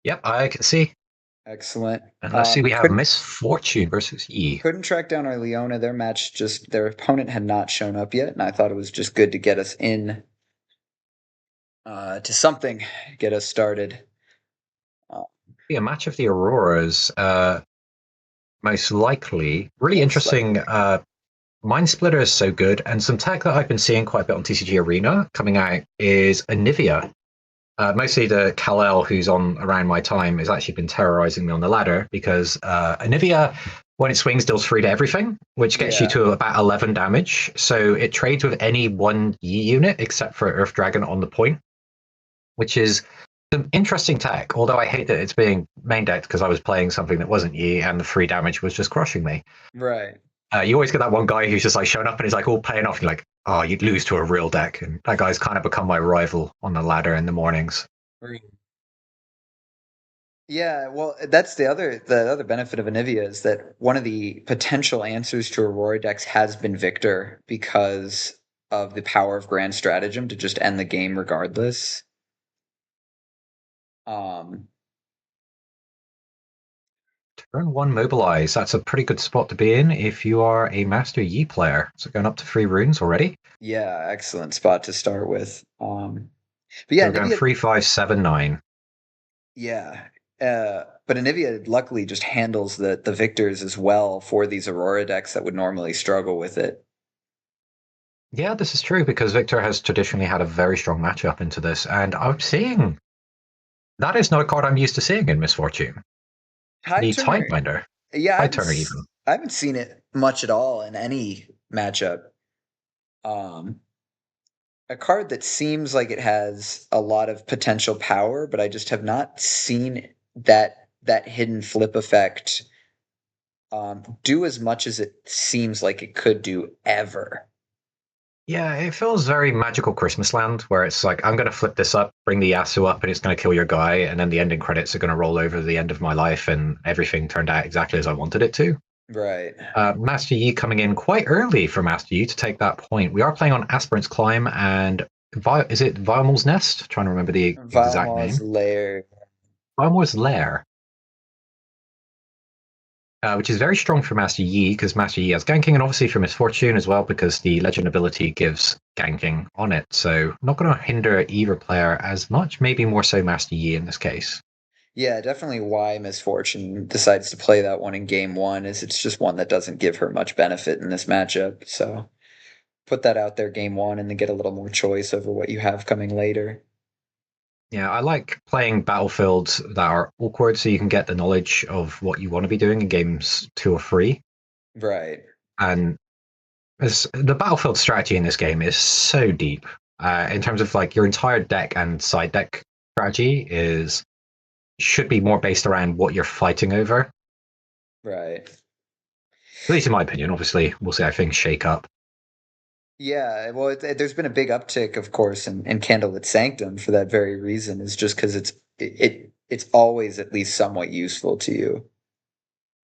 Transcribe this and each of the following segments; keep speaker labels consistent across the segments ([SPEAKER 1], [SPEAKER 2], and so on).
[SPEAKER 1] Yep, I can see.
[SPEAKER 2] Excellent.
[SPEAKER 1] And let's see, we have
[SPEAKER 2] Couldn't
[SPEAKER 1] Misfortune versus E.
[SPEAKER 2] couldn't track down our Leona. Their opponent had not shown up yet, and I thought it was just good to get us in to something, get us started. Uh,
[SPEAKER 1] Be a match of the Auroras, most likely. Really
[SPEAKER 2] Most
[SPEAKER 1] interesting.
[SPEAKER 2] likely.
[SPEAKER 1] Mind Splitter is so good, and some tech that I've been seeing quite a bit on TCG Arena coming out is Anivia. Mostly the Kal-El, who's on around my time, has actually been terrorizing me on the ladder because Anivia, when it swings, deals 3 to everything, which gets you
[SPEAKER 2] Yeah.
[SPEAKER 1] to about 11 damage. So it trades with any one Yi unit except for Earth Dragon on the point, which is some interesting tech. Although I hate that it's being main decked because I was playing something that wasn't Yi and the free damage was just crushing me.
[SPEAKER 2] Right.
[SPEAKER 1] You always get that one guy who's just like showing up and he's like all playing off. And you're like, oh, you'd lose to a real deck. And that guy's kind of become my rival on the ladder in the mornings.
[SPEAKER 2] Right. Yeah, well, that's the other benefit of Anivia is that one of the potential answers to Aurora decks has been Victor because of the power of Grand Stratagem to just end the game regardless. Um,
[SPEAKER 1] Turn 1 mobilize. That's a pretty good spot to be in if you are a Master Yi player. So going up to 3 runes already.
[SPEAKER 2] yeah, excellent spot to start with. But yeah,
[SPEAKER 1] So we're going
[SPEAKER 2] Anivia,
[SPEAKER 1] 3, 5, 7, 9.
[SPEAKER 2] yeah, but Anivia luckily just handles the victors as well for these Aurora decks that would normally struggle with it.
[SPEAKER 1] Yeah, this is true because Victor has traditionally had a very strong matchup into this. And I'm seeing that is not a card I'm used to seeing in Misfortune.
[SPEAKER 2] Tide
[SPEAKER 1] The
[SPEAKER 2] Turner,
[SPEAKER 1] Tidebinder.
[SPEAKER 2] yeah,
[SPEAKER 1] Tide Turner, even.
[SPEAKER 2] I haven't seen it much at all in any matchup. Um, a card that seems like it has a lot of potential power, but I just have not seen that hidden flip effect do as much as it seems like it could do ever.
[SPEAKER 1] Yeah, it feels very magical Christmas Land, where it's like, I'm going to flip this up, bring the Yasuo up, and it's going to kill your guy. And then the ending credits are going to roll over the end of my life, and everything turned out exactly as I wanted it to.
[SPEAKER 2] Right.
[SPEAKER 1] Master Yi coming in quite early for Master Yi to take that point. We are playing on Aspirant's Climb and is it Vilemore's Nest? Trying to remember the exact
[SPEAKER 2] Vilemore's
[SPEAKER 1] name.
[SPEAKER 2] lair.
[SPEAKER 1] Vilemore's Lair, which is very strong for Master Yi because Master Yi has ganking, and obviously for Misfortune as well because the Legend ability gives ganking on it. So not going to hinder either player as much. Maybe more so Master Yi in this case.
[SPEAKER 2] Yeah, definitely why Misfortune decides to play that one in game one is it's just one that doesn't give her much benefit in this matchup. So put that out there game one and then get a little more choice over what you have coming later.
[SPEAKER 1] Yeah, I like playing battlefields that are awkward so you can get the knowledge of what you want to be doing in games 2 or 3.
[SPEAKER 2] Right.
[SPEAKER 1] And the battlefield strategy in this game is so deep. In terms of like your entire deck and side deck strategy is should be more based around what you're fighting over.
[SPEAKER 2] Right.
[SPEAKER 1] At least in my opinion. Obviously, we'll see how things shake up.
[SPEAKER 2] Yeah, well, there's been a big uptick, of course, in Candlelit Sanctum for that very reason. Is just because it's always at least somewhat useful to you.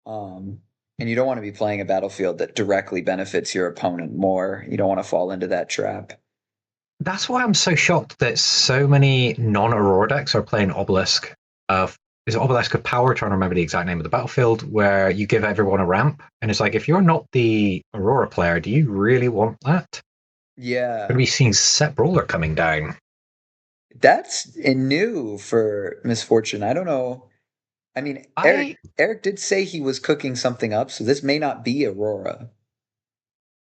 [SPEAKER 2] Um, and you don't want to be playing a battlefield that directly benefits your opponent more. You don't want to fall into that trap.
[SPEAKER 1] That's why I'm so shocked that so many non-Aurora decks are playing Obelisk. Is it Obelisk of Power? Trying to remember the exact name of the battlefield, where you give everyone a ramp, and it's like if you're not the Aurora player, do you really want that? Going to
[SPEAKER 2] Yeah,
[SPEAKER 1] be seeing Set Brawler coming down.
[SPEAKER 2] that's new for Misfortune. I don't know. I mean,
[SPEAKER 1] I
[SPEAKER 2] Eric did say he was cooking something up, so this may not be Aurora.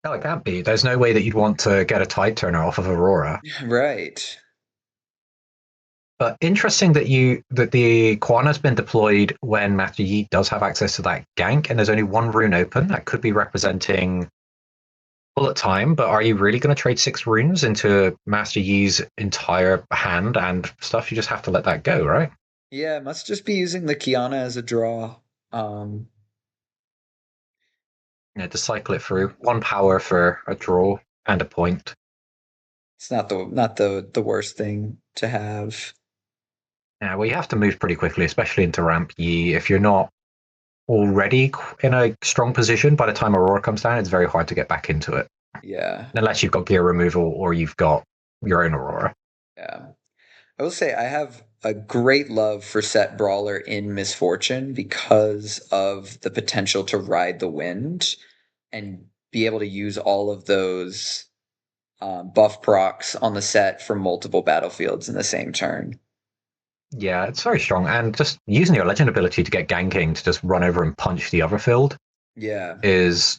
[SPEAKER 1] No, it can't be. There's no way that you'd want to get a Tide Turner off of Aurora.
[SPEAKER 2] Right.
[SPEAKER 1] But interesting that the Quan has been deployed when Master Yi does have access to that gank, and there's only 1 rune open. That could be representing bullet time, but are you really going to trade 6 runes into Master Yi's entire hand and stuff? You just have to let that go, right?
[SPEAKER 2] Yeah, must just be using the Kiana as a draw. Um,
[SPEAKER 1] Yeah, to cycle it through. 1 power for a draw and a point.
[SPEAKER 2] it's not the worst thing to have.
[SPEAKER 1] Yeah, well, you have to move pretty quickly, especially into ramp Yi. If you're not already in a strong position by the time Aurora comes down, it's very hard to get back into it.
[SPEAKER 2] Yeah,
[SPEAKER 1] Unless you've got gear removal or you've got your own Aurora.
[SPEAKER 2] yeah. I will say I have a great love for Set Brawler in Misfortune because of the potential to ride the wind and be able to use all of those buff procs on the set from multiple battlefields in the same turn.
[SPEAKER 1] Yeah, it's very strong. And just using your legend ability to get ganking to just run over and punch the other field
[SPEAKER 2] Yeah,
[SPEAKER 1] is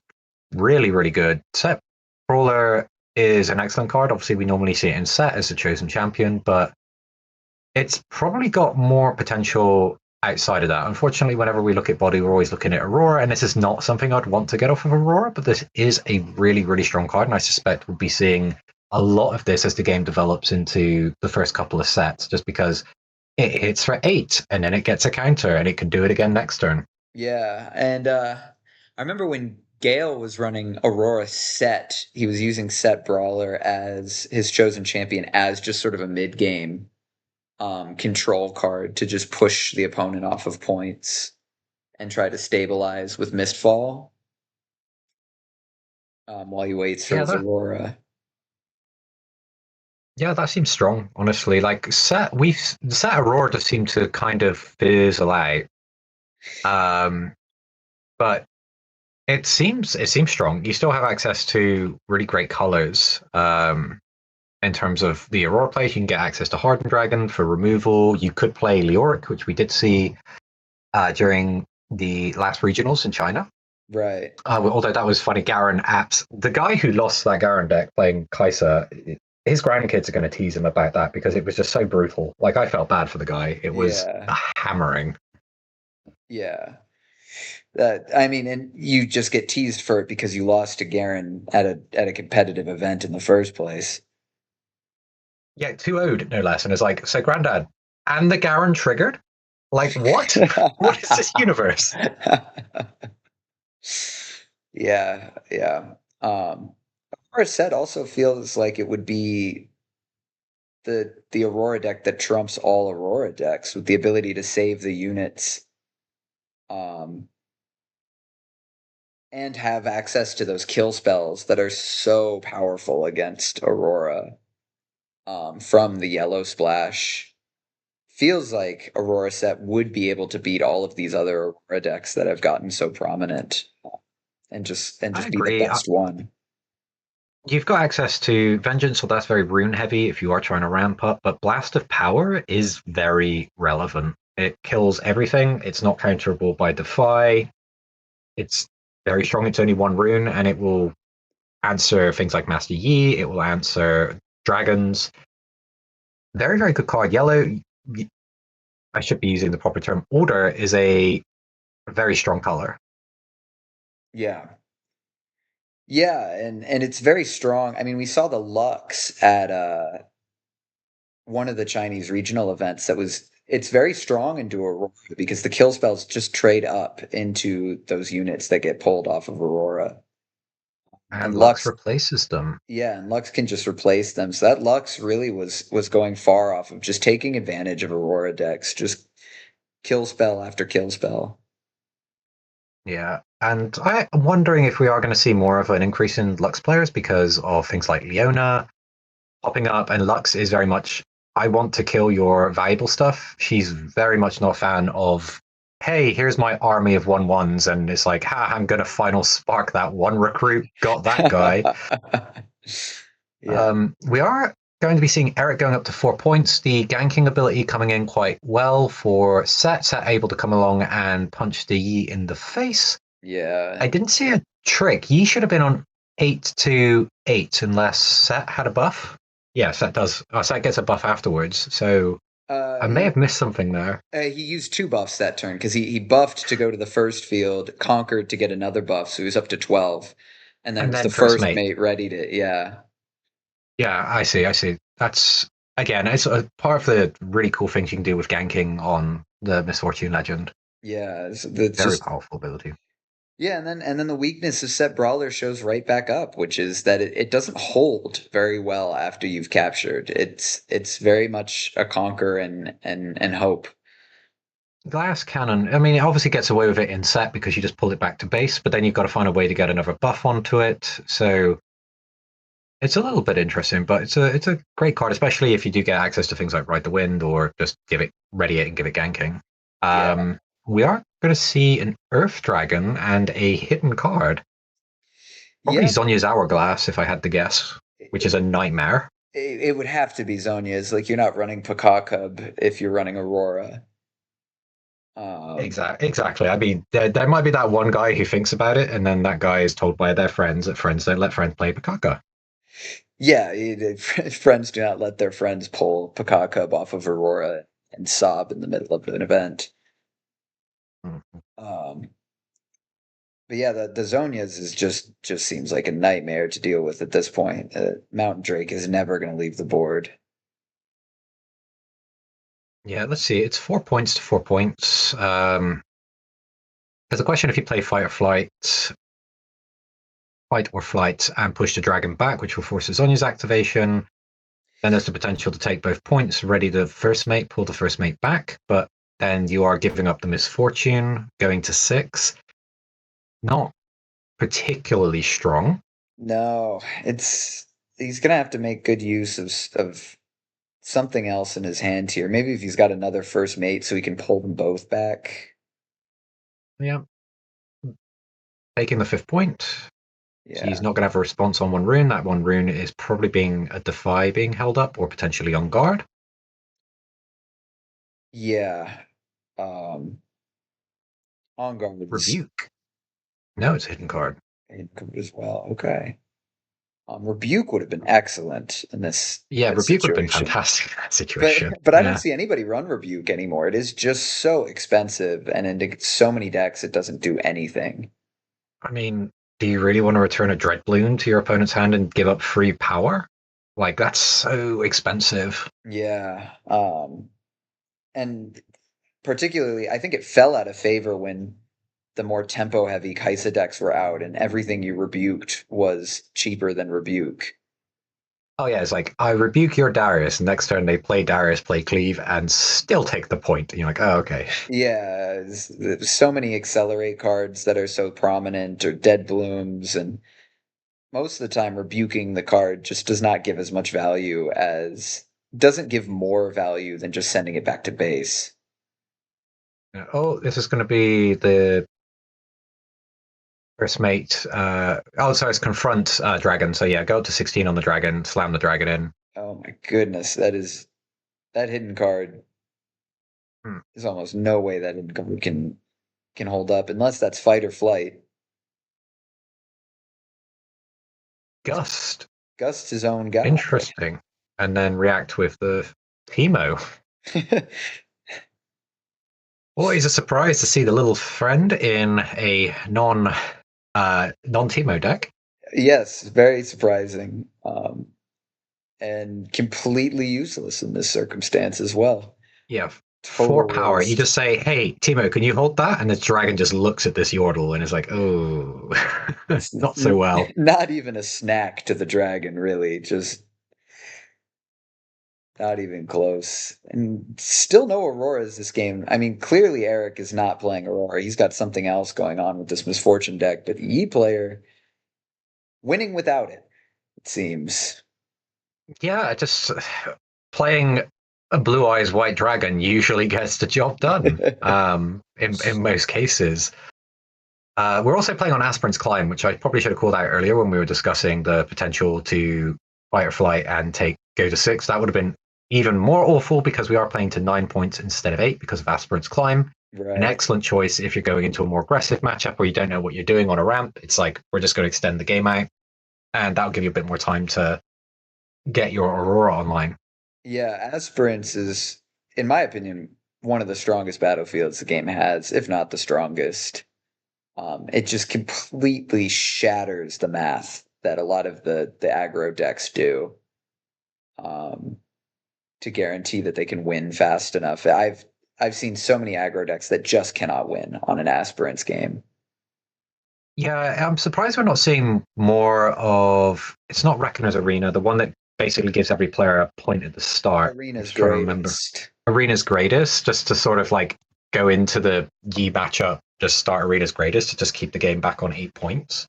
[SPEAKER 1] really, really good. Set Brawler is an excellent card. Obviously, we normally see it in set as the chosen champion, but it's probably got more potential outside of that. Unfortunately, whenever we look at body, we're always looking at Aurora, and this is not something I'd want to get off of Aurora, but this is a really, really strong card, and I suspect we'll be seeing a lot of this as the game develops into the first couple of sets, just because it hits for 8, and then it gets a counter, and it can do it again next turn.
[SPEAKER 2] yeah. And I remember when Gale was running Aurora Set, he was using Set Brawler as his chosen champion as just sort of a mid game control card to just push the opponent off of points and try to stabilize with Mistfall while he waits for
[SPEAKER 1] Yeah,
[SPEAKER 2] his
[SPEAKER 1] that
[SPEAKER 2] Aurora.
[SPEAKER 1] yeah, that seems strong, honestly. Like set Aurora does seem to kind of fizzle out. Um, but it seems strong. You still have access to really great colors. In terms of the Aurora plays, you can get access to Hardened Dragon for removal. You could play Leoric, which we did see during the last regionals in China.
[SPEAKER 2] Right.
[SPEAKER 1] Although that was funny, Garen apps. The guy who lost that Garen deck playing Kai'Sa, his grandkids are going to tease him about that because it was just so brutal. Like, I felt bad for the guy. It was
[SPEAKER 2] Yeah.
[SPEAKER 1] a hammering.
[SPEAKER 2] Yeah. That I mean, and you just get teased for it because you lost to Garen at a competitive event in the first place.
[SPEAKER 1] Yeah, 2-0'd no less. And it's like, so Grandad, and the Garen triggered? Like, what? What is this universe?
[SPEAKER 2] Yeah, yeah. Aurora Set also feels like it would be the Aurora deck that trumps all Aurora decks with the ability to save the units um and have access to those kill spells that are so powerful against Aurora from the yellow splash. Feels like Aurora Set would be able to beat all of these other Aurora decks that have gotten so prominent and
[SPEAKER 1] I
[SPEAKER 2] just be the
[SPEAKER 1] agree.
[SPEAKER 2] best one.
[SPEAKER 1] You've got access to Vengeance, so that's very rune heavy if you are trying to ramp up, but Blast of Power is very relevant. It kills everything. It's not counterable by Defy. It's very strong. It's only one rune, and it will answer things like Master Yi. It will answer dragons. Very, very good card. Yellow, I should be using the proper term. Order is a very strong color.
[SPEAKER 2] Yeah. Yeah, and it's very strong. I mean, we saw the Lux at one of the Chinese regional events that was it's very strong into Aurora because the kill spells just trade up into those units that get pulled off of Aurora. And
[SPEAKER 1] And Lux
[SPEAKER 2] Lux,
[SPEAKER 1] replaces them.
[SPEAKER 2] yeah, and Lux can just replace them. So that Lux really was going far off of just taking advantage of Aurora decks, just kill spell after kill spell.
[SPEAKER 1] Yeah. And I'm wondering if we are going to see more of an increase in Lux players because of things like Leona popping up. And Lux is very much, I want to kill your valuable stuff. She's very much not a fan of, hey, here's my army of 1/1s. And it's like, I'm going to final spark that one recruit. Got that guy.
[SPEAKER 2] Yeah.
[SPEAKER 1] We are going to be seeing Eric going up to 4 points. The ganking ability coming in quite well for Set. Set able to come along and punch the Yi in the face.
[SPEAKER 2] Yeah.
[SPEAKER 1] I didn't see a trick. Yi should have been on 8-8 unless Set had a buff. Yeah, Set does. Set gets a buff afterwards. So I may
[SPEAKER 2] He
[SPEAKER 1] have missed something there.
[SPEAKER 2] he used two buffs that turn because he buffed to go to the first field, conquered to get another buff, so he was up to 12, and then it
[SPEAKER 1] And
[SPEAKER 2] was the
[SPEAKER 1] then first
[SPEAKER 2] first
[SPEAKER 1] mate.
[SPEAKER 2] mate ready to yeah.
[SPEAKER 1] Yeah, I see. I see. That's again, it's a part of the really cool things you can do with ganking on the Misfortune Legend.
[SPEAKER 2] Yeah, it's
[SPEAKER 1] Very
[SPEAKER 2] just
[SPEAKER 1] powerful ability.
[SPEAKER 2] yeah, and then the weakness of Set Brawler shows right back up, which is that it doesn't hold very well after you've captured. It's very much a conquer and hope.
[SPEAKER 1] Glass cannon. I mean, it obviously gets away with it in set because you just pull it back to base, but then you've got to find a way to get another buff onto it. So It's a little bit interesting, but it's a great card, especially if you do get access to things like Ride the Wind or just give it ready it and give it ganking.
[SPEAKER 2] Yeah.
[SPEAKER 1] We are going to see an Earth Dragon and a hidden card. Probably
[SPEAKER 2] Yeah.
[SPEAKER 1] Zonya's Hourglass, if I had to guess, which is a nightmare.
[SPEAKER 2] It would have to be Zonya's. Like, you're not running Pakakub if you're running Aurora. Um,
[SPEAKER 1] Exactly. I mean, there might be that one guy who thinks about it, and then that guy is told by their friends that friends don't let friends play Pakaka.
[SPEAKER 2] yeah, friends do not let their friends pull Pakakub off of Aurora and sob in the middle of an event.
[SPEAKER 1] Mm.
[SPEAKER 2] Um, but yeah, the Zonias is just seems like a nightmare to deal with at this point. Mountain Drake is never going to leave the board.
[SPEAKER 1] Yeah, let's see. It's 4 points to 4 points. There's a question if you play fight or flight, and push the dragon back, which will force Zonya's activation. Then there's the potential to take both points, ready the first mate, pull the first mate back, but then you are giving up the misfortune, going to 6. Not particularly strong.
[SPEAKER 2] No, he's gonna have to make good use of something else in his hand here. Maybe if he's got another first mate, so he can pull them both back.
[SPEAKER 1] Yeah. Taking the 5th point. So he's
[SPEAKER 2] Yeah,
[SPEAKER 1] not going to have a response on one rune. That one rune is probably being a defy being held up or potentially on guard.
[SPEAKER 2] yeah. Um, on guard is
[SPEAKER 1] Rebuke. No, it's a hidden card.
[SPEAKER 2] income as well. Okay. Rebuke would have been excellent in
[SPEAKER 1] Yeah,
[SPEAKER 2] this
[SPEAKER 1] rebuke would have been
[SPEAKER 2] situation.
[SPEAKER 1] fantastic in that
[SPEAKER 2] But
[SPEAKER 1] situation.
[SPEAKER 2] but I don't
[SPEAKER 1] Yeah.
[SPEAKER 2] see anybody run Rebuke anymore. It is just so expensive, and into so many decks, it doesn't do anything.
[SPEAKER 1] I mean, do you really want to return a Dread Balloon to your opponent's hand and give up free power? Like, that's so expensive.
[SPEAKER 2] Yeah. And particularly, I think it fell out of favor when the more tempo-heavy Kaisa decks were out, and everything you rebuked was cheaper than Rebuke.
[SPEAKER 1] Oh, yeah, it's like, I rebuke your Darius. Next turn, they play Darius, play Cleave, and still take the point. And you're like, oh, okay.
[SPEAKER 2] Yeah, there's so many accelerate cards that are so prominent, or dead blooms, and most of the time rebuking the card just does not give as much value as doesn't give more value than just sending it back to base.
[SPEAKER 1] Oh, this is going to be the first mate. Sorry, it's confront dragon. So yeah, go up to 16 on the dragon, slam the dragon in.
[SPEAKER 2] Oh my goodness, that hidden card.
[SPEAKER 1] Hmm.
[SPEAKER 2] There's almost no way that hidden card can hold up unless that's fight or flight.
[SPEAKER 1] Gust.
[SPEAKER 2] Gust's his own guy.
[SPEAKER 1] Interesting. And then react with the Teemo. Always a surprise to see the little friend in a non-Teemo deck.
[SPEAKER 2] Yes, very surprising. And completely useless in this circumstance as well.
[SPEAKER 1] Yeah,
[SPEAKER 2] Total
[SPEAKER 1] 4 power. You
[SPEAKER 2] waste.
[SPEAKER 1] just say, "Hey, Teemo, can you hold that?" And the dragon just looks at this Yordle and is like, "Oh,
[SPEAKER 2] It's
[SPEAKER 1] not so well."
[SPEAKER 2] not even a snack to the dragon, really. Just not even close. And still no Auroras this game. I mean, clearly Eric is not playing Aurora. He's got something else going on with this Misfortune deck, but Yi player winning without it, it seems.
[SPEAKER 1] Yeah, just playing a Blue Eyes White Dragon usually gets the job done. In most cases. We're also playing on Aspirant's Climb, which I probably should have called out earlier when we were discussing the potential to fight or flight and go to 6. That would have been even more awful because we are playing to 9 points instead of 8 because of Aspirant's Climb. An
[SPEAKER 2] Right.
[SPEAKER 1] excellent choice if you're going into a more aggressive matchup where you don't know what you're doing on a ramp. It's like, we're just going to extend the game out, and that'll give you a bit more time to get your Aurora online.
[SPEAKER 2] Yeah, Aspirants is, in my opinion, one of the strongest battlefields the game has, if not the strongest. It just completely shatters the math that a lot of the aggro decks do, um, to guarantee that they can win fast enough. I've seen so many aggro decks that just cannot win on an Aspirants game.
[SPEAKER 1] Yeah, I'm surprised we're not seeing more of. It's not Reckoner's Arena, the one that basically gives every player a point at the start. I'm
[SPEAKER 2] Arena's
[SPEAKER 1] just trying to remember.
[SPEAKER 2] greatest.
[SPEAKER 1] Arena's Greatest, just to sort of like go into the Yi matchup, just start Arena's Greatest to just keep the game back on 8 points.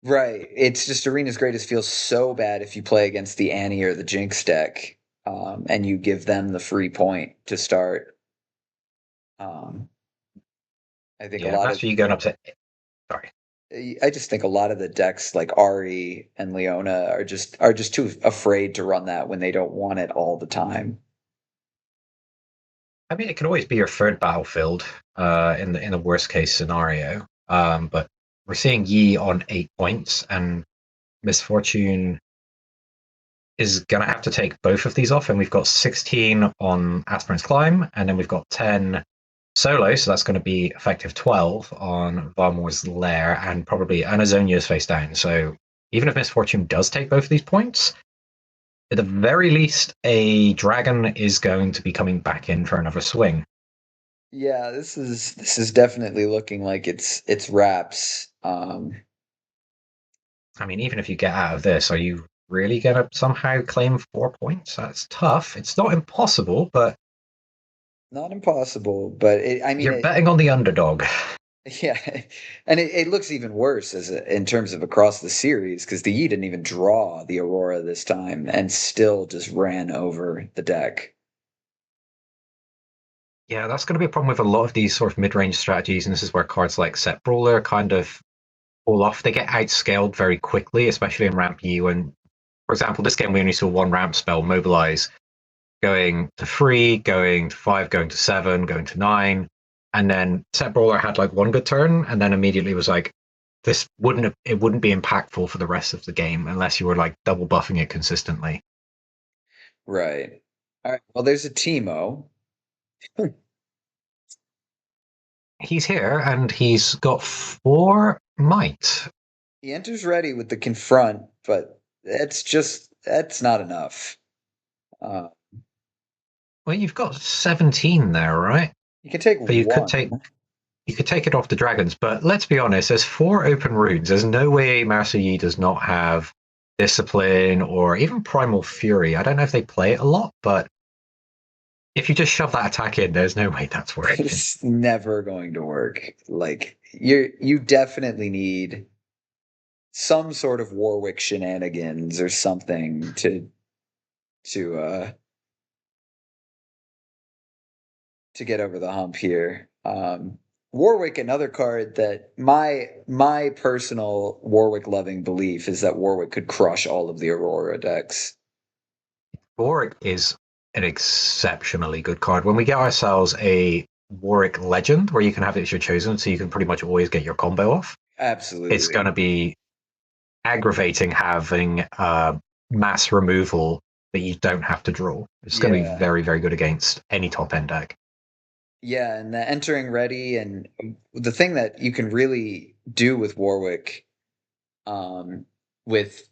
[SPEAKER 2] Right. It's just Arena's Greatest feels so bad if you play against the Annie or the Jinx deck, and you give them the free point to start. Um, I think a
[SPEAKER 1] Yeah,
[SPEAKER 2] lot of
[SPEAKER 1] Master Yi going up to sorry.
[SPEAKER 2] I just think a lot of the decks like Ari and Leona are just too afraid to run that when they don't want it all the time.
[SPEAKER 1] I mean, it can always be your third battlefield in the worst case scenario. But we're seeing Yi on 8 points, and Misfortune is going to have to take both of these off. And we've got 16 on Aspirant's Climb, and then we've got 10 solo. So that's going to be effective 12 on Varmor's Lair, and probably Anazonia's face down. So even if Misfortune does take both of these points, at the very least, a dragon is going to be coming back in for another swing.
[SPEAKER 2] Yeah, this is definitely looking like it's wraps.
[SPEAKER 1] I mean, even if you get out of this, are you really going to somehow claim 4 points? That's tough. It's not impossible, but
[SPEAKER 2] Not impossible, but I mean,
[SPEAKER 1] you're betting on the underdog.
[SPEAKER 2] yeah, and it looks even worse in terms of across the series because the Yi didn't even draw the Aurora this time and still just ran over the deck.
[SPEAKER 1] Yeah, that's going to be a problem with a lot of these sort of mid-range strategies, and this is where cards like Set Brawler kind of fall off. They get outscaled very quickly, especially in Ramp U. And for example, this game we only saw one ramp spell, Mobilize, going to 3, going to 5, going to 7, going to 9, and then Set Brawler had like one good turn, and then immediately was like, it wouldn't be impactful for the rest of the game unless you were like double buffing it consistently.
[SPEAKER 2] Right. All right. Well, there's a Teemo.
[SPEAKER 1] He's here and he's got 4 might.
[SPEAKER 2] He enters ready with the confront, but that's not enough. Uh,
[SPEAKER 1] Well, you've got 17 there, right?
[SPEAKER 2] you can take
[SPEAKER 1] But
[SPEAKER 2] one.
[SPEAKER 1] you could take it off the dragons. But let's be honest, there's 4 open runes. There's no way Marcel Yi does not have discipline or even primal fury. I don't know if they play it a lot, but if you just shove that attack in, there's no way that's working.
[SPEAKER 2] It's never going to work. Like you definitely need some sort of Warwick shenanigans or something to to get over the hump here. Warwick, another card that my personal Warwick loving belief is that Warwick could crush all of the Aurora decks.
[SPEAKER 1] Warwick is an exceptionally good card. When we get ourselves a Warwick Legend, where you can have it as your chosen, so you can pretty much always get your combo off, it's going
[SPEAKER 2] Absolutely.
[SPEAKER 1] to be aggravating having mass removal that you don't have to draw. It's going to be
[SPEAKER 2] Yeah.
[SPEAKER 1] very, very good against any top end deck.
[SPEAKER 2] Yeah, and the entering ready and the thing that you can really do with Warwick with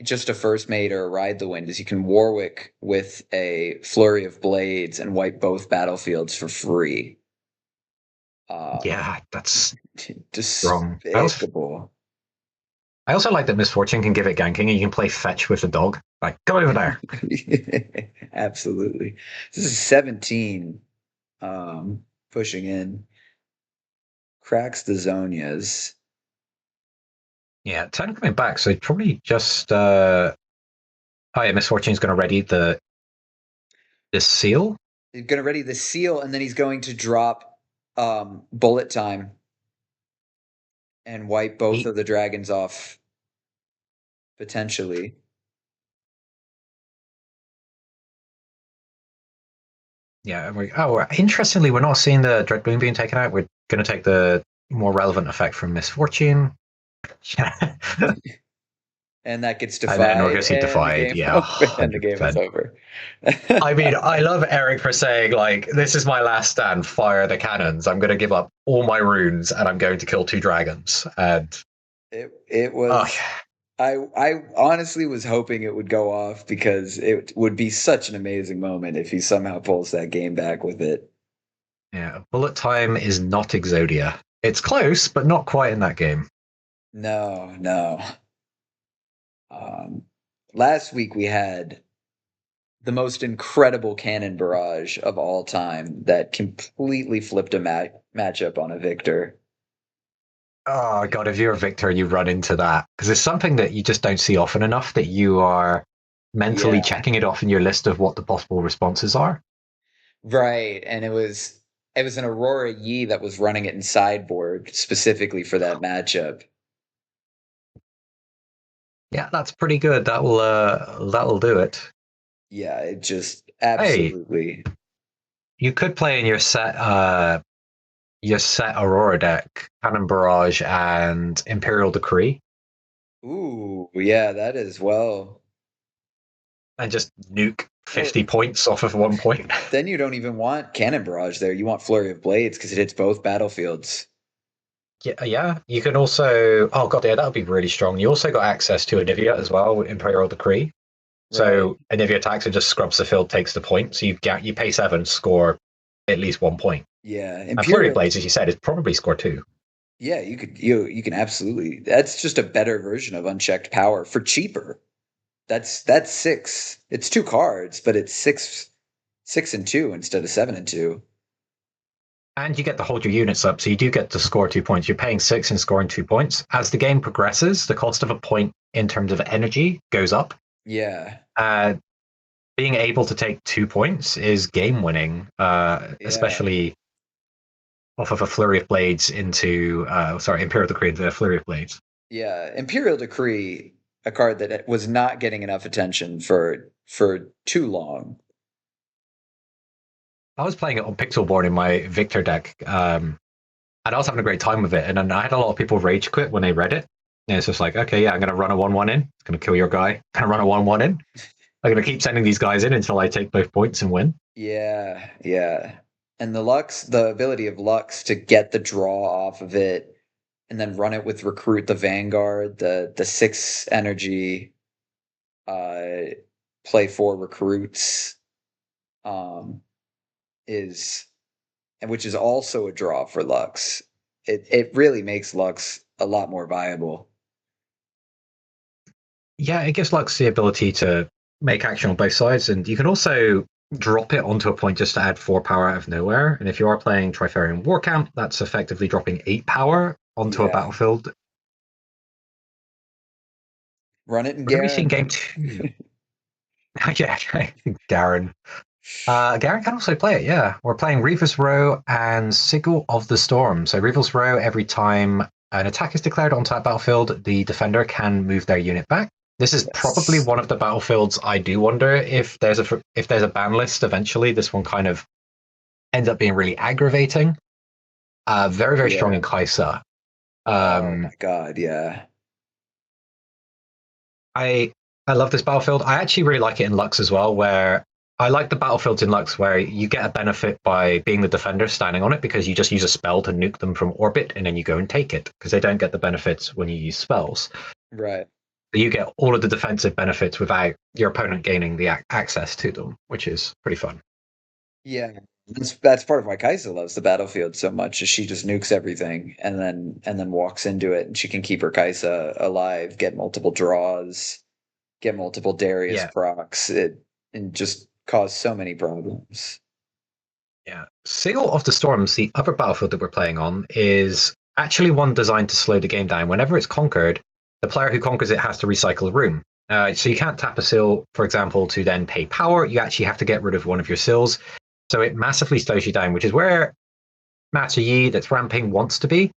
[SPEAKER 2] just a first mate or a ride the wind is you can Warwick with a flurry of blades and wipe both battlefields for free. Um,
[SPEAKER 1] Yeah, that's strong.
[SPEAKER 2] despicable.
[SPEAKER 1] I also like that Misfortune can give it ganking and you can play fetch with the dog. Like, go over there.
[SPEAKER 2] Absolutely. This is 17 pushing in. Cracks the Zonias.
[SPEAKER 1] Yeah, 10 coming back, so probably just oh yeah, Misfortune's gonna ready this seal.
[SPEAKER 2] He's going to ready the seal, and then he's going to drop bullet time and wipe both
[SPEAKER 1] He,
[SPEAKER 2] of the dragons off potentially.
[SPEAKER 1] yeah, interestingly, we're not seeing the Dread Boom being taken out. We're gonna take the more relevant effect from Misfortune. Yeah.
[SPEAKER 2] And that gets
[SPEAKER 1] And then we're
[SPEAKER 2] defied,
[SPEAKER 1] gonna see
[SPEAKER 2] and the
[SPEAKER 1] Defied,
[SPEAKER 2] game
[SPEAKER 1] yeah,
[SPEAKER 2] over, and the game is
[SPEAKER 1] 100%.
[SPEAKER 2] over.
[SPEAKER 1] I mean, I love Eric for saying, like, this is my last stand, fire the cannons. I'm going to give up all my runes and I'm going to kill 2 dragons. And,
[SPEAKER 2] It
[SPEAKER 1] oh,
[SPEAKER 2] was I honestly was hoping it would go off because it would be such an amazing moment if he somehow pulls that game back with it.
[SPEAKER 1] yeah, bullet time is not Exodia. It's close, but not quite in that game.
[SPEAKER 2] No, no. Last week we had the most incredible cannon barrage of all time that completely flipped a matchup on a victor.
[SPEAKER 1] Oh god, if you're a victor, you run into that because it's something that you just don't see often enough that you are mentally
[SPEAKER 2] Yeah,
[SPEAKER 1] checking it off in your list of what the possible responses are.
[SPEAKER 2] right. And it was an Aurora Yi that was running it in sideboard specifically for that matchup.
[SPEAKER 1] Yeah, that's pretty good. That'll do it.
[SPEAKER 2] Yeah, it just
[SPEAKER 1] Hey,
[SPEAKER 2] absolutely.
[SPEAKER 1] you could play in your set Aurora deck, Cannon Barrage and Imperial Decree,
[SPEAKER 2] Ooh, yeah, that as well.
[SPEAKER 1] and just nuke
[SPEAKER 2] Well,
[SPEAKER 1] 50 points off of 1 point.
[SPEAKER 2] then you don't even want Cannon Barrage there. You want Flurry of Blades because it hits both battlefields.
[SPEAKER 1] Yeah, yeah. You can also. Oh god, yeah, that would be really strong. You also got access to Anivia as well with Imperial Decree.
[SPEAKER 2] Right.
[SPEAKER 1] So Anivia attacks and just scrubs the field, takes the point. So you pay 7, score at least 1 point.
[SPEAKER 2] Yeah,
[SPEAKER 1] And Flurry of
[SPEAKER 2] Imperial.
[SPEAKER 1] Blades, as you said, is probably score 2.
[SPEAKER 2] Yeah, you can absolutely. That's just a better version of unchecked power for cheaper. That's six. It's two cards, but it's six and two instead of 7 and 2.
[SPEAKER 1] And you get to hold your units up, so you do get to score 2 points. You're paying 6 and scoring 2 points. As the game progresses, the cost of a point in terms of energy goes up.
[SPEAKER 2] Yeah,
[SPEAKER 1] Uh, Being able to take 2 points is game winning,
[SPEAKER 2] yeah,
[SPEAKER 1] especially off of a flurry of blades into Imperial Decree into a flurry of blades.
[SPEAKER 2] yeah. Imperial Decree, a card that was not getting enough attention for too long.
[SPEAKER 1] I was playing it on Pixelborn in my Victor deck, and I was having a great time with it. And then I had a lot of people rage quit when they read it. And it's just like, okay, yeah, I'm going to run a 1-1 in. It's going to kill your guy. Going to run a 1-1 in. I'm going to keep sending these guys in until I take both points and win.
[SPEAKER 2] Yeah, yeah. And the ability of Lux to get the draw off of it and then run it with Recruit the Vanguard, the 6 energy uh play 4 recruits um is and which is also a draw for Lux. It really makes Lux a lot more viable.
[SPEAKER 1] Yeah, it gives Lux the ability to make action on both sides. And you can also drop it onto a point just to add 4 power out of nowhere. And if you are playing Trifarian War Camp, that's effectively dropping 8 power onto a
[SPEAKER 2] Yeah.
[SPEAKER 1] battlefield.
[SPEAKER 2] Run it in
[SPEAKER 1] We're going to be seeing
[SPEAKER 2] Garen.
[SPEAKER 1] game 2. Yeah, Garen. Garen can also play it, yeah. We're playing Reaver's Row and Sigil of the Storm. So Reaver's Row, every time an attack is declared on that battlefield, the defender can move their unit back. This is probably
[SPEAKER 2] Yes.
[SPEAKER 1] one of the battlefields I do wonder if there's a ban list eventually. This one kind of ends up being really aggravating. Very, very strong
[SPEAKER 2] Yeah.
[SPEAKER 1] in Kaisa.
[SPEAKER 2] Oh
[SPEAKER 1] Um,
[SPEAKER 2] my god, yeah.
[SPEAKER 1] I I love this battlefield. I actually really like it in Lux as well, where I like the battlefields in Lux where you get a benefit by being the defender standing on it because you just use a spell to nuke them from orbit and then you go and take it because they don't get the benefits when you use spells.
[SPEAKER 2] Right.
[SPEAKER 1] You get all of the defensive benefits without your opponent gaining the access to them, which is pretty fun.
[SPEAKER 2] Yeah. That's part of why Kaisa loves the battlefield so much is she just nukes everything and then walks into it and she can keep her Kaisa alive, get multiple draws, get multiple Darius
[SPEAKER 1] Yeah,
[SPEAKER 2] procs, and just cause so many problems.
[SPEAKER 1] yeah. Seal of the Storms, the other battlefield that we're playing on, is actually one designed to slow the game down. Whenever it's conquered, the player who conquers it has to recycle a room. So you can't tap a seal, for example, to then pay power. You actually have to get rid of one of your seals. So it massively slows you down, which is where Master Yi, that's ramping, wants to be.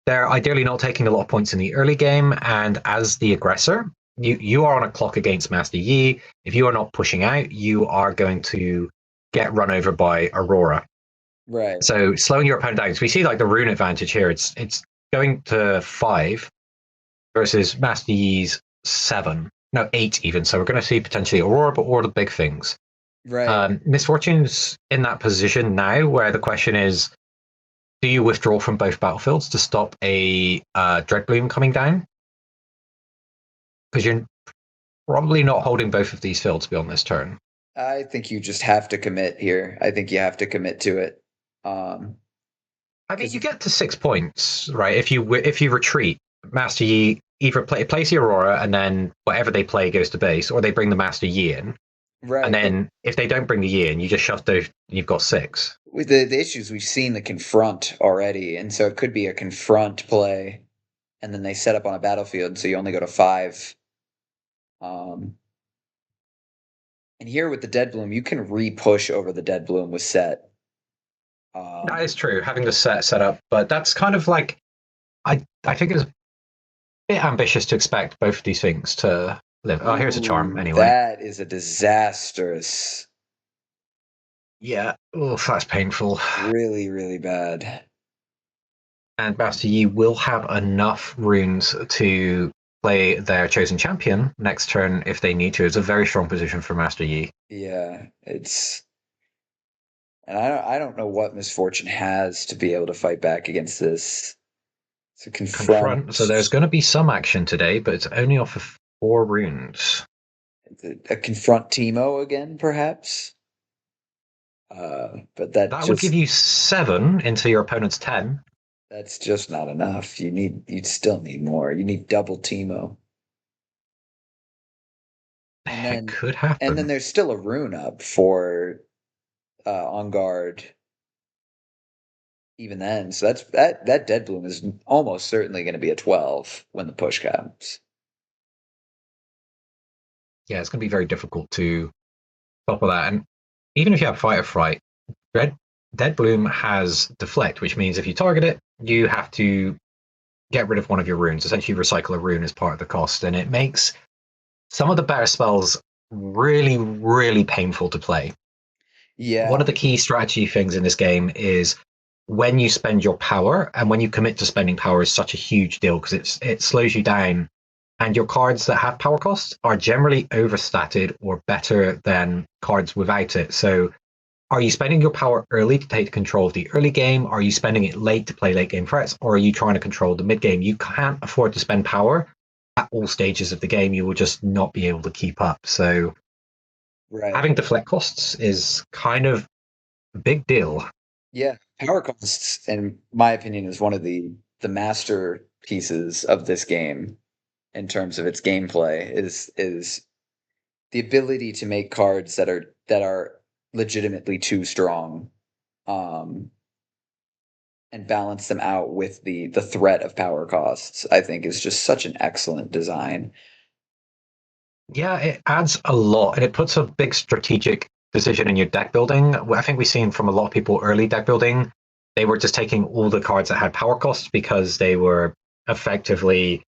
[SPEAKER 1] They're ideally not taking a lot of points in the early game, and as the aggressor, you are on a clock against Master Yi. If you are not pushing out, you are going to get run over by Aurora.
[SPEAKER 2] Right.
[SPEAKER 1] So slowing your opponent down. So we see like the rune advantage here. It's going to 5 versus Master Yi's 7. No, 8 even. So we're going to see potentially Aurora, but all the big things.
[SPEAKER 2] Right.
[SPEAKER 1] Misfortune's in that position now where the question is, do you withdraw from both battlefields to stop a Dreadbloom coming down? Because you're probably not holding both of these fields beyond this turn.
[SPEAKER 2] I think you just have to commit here. I think you have to commit to it.
[SPEAKER 1] I mean,
[SPEAKER 2] Because
[SPEAKER 1] you get to 6 points, right? If you retreat, Master Yi either plays the Aurora, and then whatever they play goes to base, or they bring the Master Yi in, and
[SPEAKER 2] right, but
[SPEAKER 1] then if they don't bring the Yi in, you just shove those. You've got 6.
[SPEAKER 2] with the issues we've seen the confront already, and so it could be a confront play and then they set up on a battlefield, so you only go to 5. Um, and here with the Dead Bloom, you can re-push over the Dead Bloom with set.
[SPEAKER 1] That is true, having the set up, but that's kind of like I think it's a bit ambitious to expect both of these things to live. Oh, here's a charm
[SPEAKER 2] Ooh,
[SPEAKER 1] anyway.
[SPEAKER 2] that is a disastrous.
[SPEAKER 1] Yeah, oh, that's painful.
[SPEAKER 2] Really, really bad.
[SPEAKER 1] And Master Yi will have enough runes to play their chosen champion next turn if they need to. It's a very strong position for Master Yi.
[SPEAKER 2] Yeah, it's and I don't know what Misfortune has to be able to fight back against this. So confront
[SPEAKER 1] Confront. So there's going to be some action today, but it's only off of 4 runes.
[SPEAKER 2] a confront Teemo again, perhaps. But that
[SPEAKER 1] That would give
[SPEAKER 2] just
[SPEAKER 1] you 7 into your opponent's 10.
[SPEAKER 2] that's just not enough. You still need more. You need double Teemo. And
[SPEAKER 1] It
[SPEAKER 2] then
[SPEAKER 1] could
[SPEAKER 2] and then
[SPEAKER 1] happen.
[SPEAKER 2] there's still a rune up for on guard even then. So that Dead Bloom is almost certainly going to be a 12 when the push comes.
[SPEAKER 1] Yeah, it's going to be very difficult to stop with that. And even if you have Fight or Fright, Dead Bloom has Deflect, which means if you target it, you have to get rid of one of your runes. Essentially, recycle a rune as part of the cost, and it makes some of the better spells really, really painful to play. One
[SPEAKER 2] Yeah,
[SPEAKER 1] of the key strategy things in this game is when you spend your power, and when you commit to spending power is such a huge deal because it slows you down, and your cards that have power costs are generally overstated or better than cards without it. So are you spending your power early to take control of the early game? Are you spending it late to play late game threats? Or are you trying to control the mid game? You can't afford to spend power at all stages of the game. You will just not be able to keep up. So
[SPEAKER 2] right.
[SPEAKER 1] having deflect costs is kind of a big deal.
[SPEAKER 2] Yeah, power costs, in my opinion, is one of the masterpieces of this game in terms of its gameplay. Is the ability to make cards that are legitimately too strong, um, and balance them out with the threat of power costs. I think is just such an excellent design.
[SPEAKER 1] Yeah, it adds a lot and it puts a big strategic decision in your deck building. I think we've seen from a lot of people early deck building, they were just taking all the cards that had power costs because they were effectively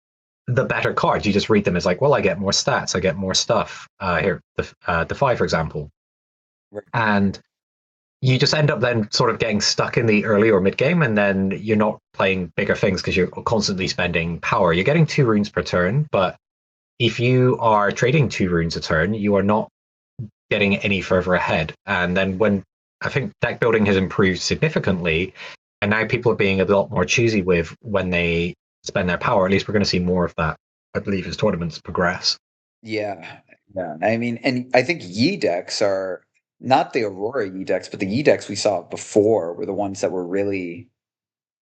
[SPEAKER 1] the better cards. You just read them as like, well, I get more stats, I get more stuff. Here, Defy, for example.
[SPEAKER 2] Right.
[SPEAKER 1] And you just end up then sort of getting stuck in the early or mid game, and then you're not playing bigger things because you're constantly spending power. You're getting 2 runes per turn, but if you are trading 2 runes a turn, you are not getting any further ahead. And then when I think deck building has improved significantly, and now people are being a lot more choosy with when they spend their power. At least we're going to see more of that, I believe, as tournaments progress.
[SPEAKER 2] Yeah, yeah. I mean, and I think Yi decks are not the Aurora Yi decks, but the Yi decks we saw before were the ones that were really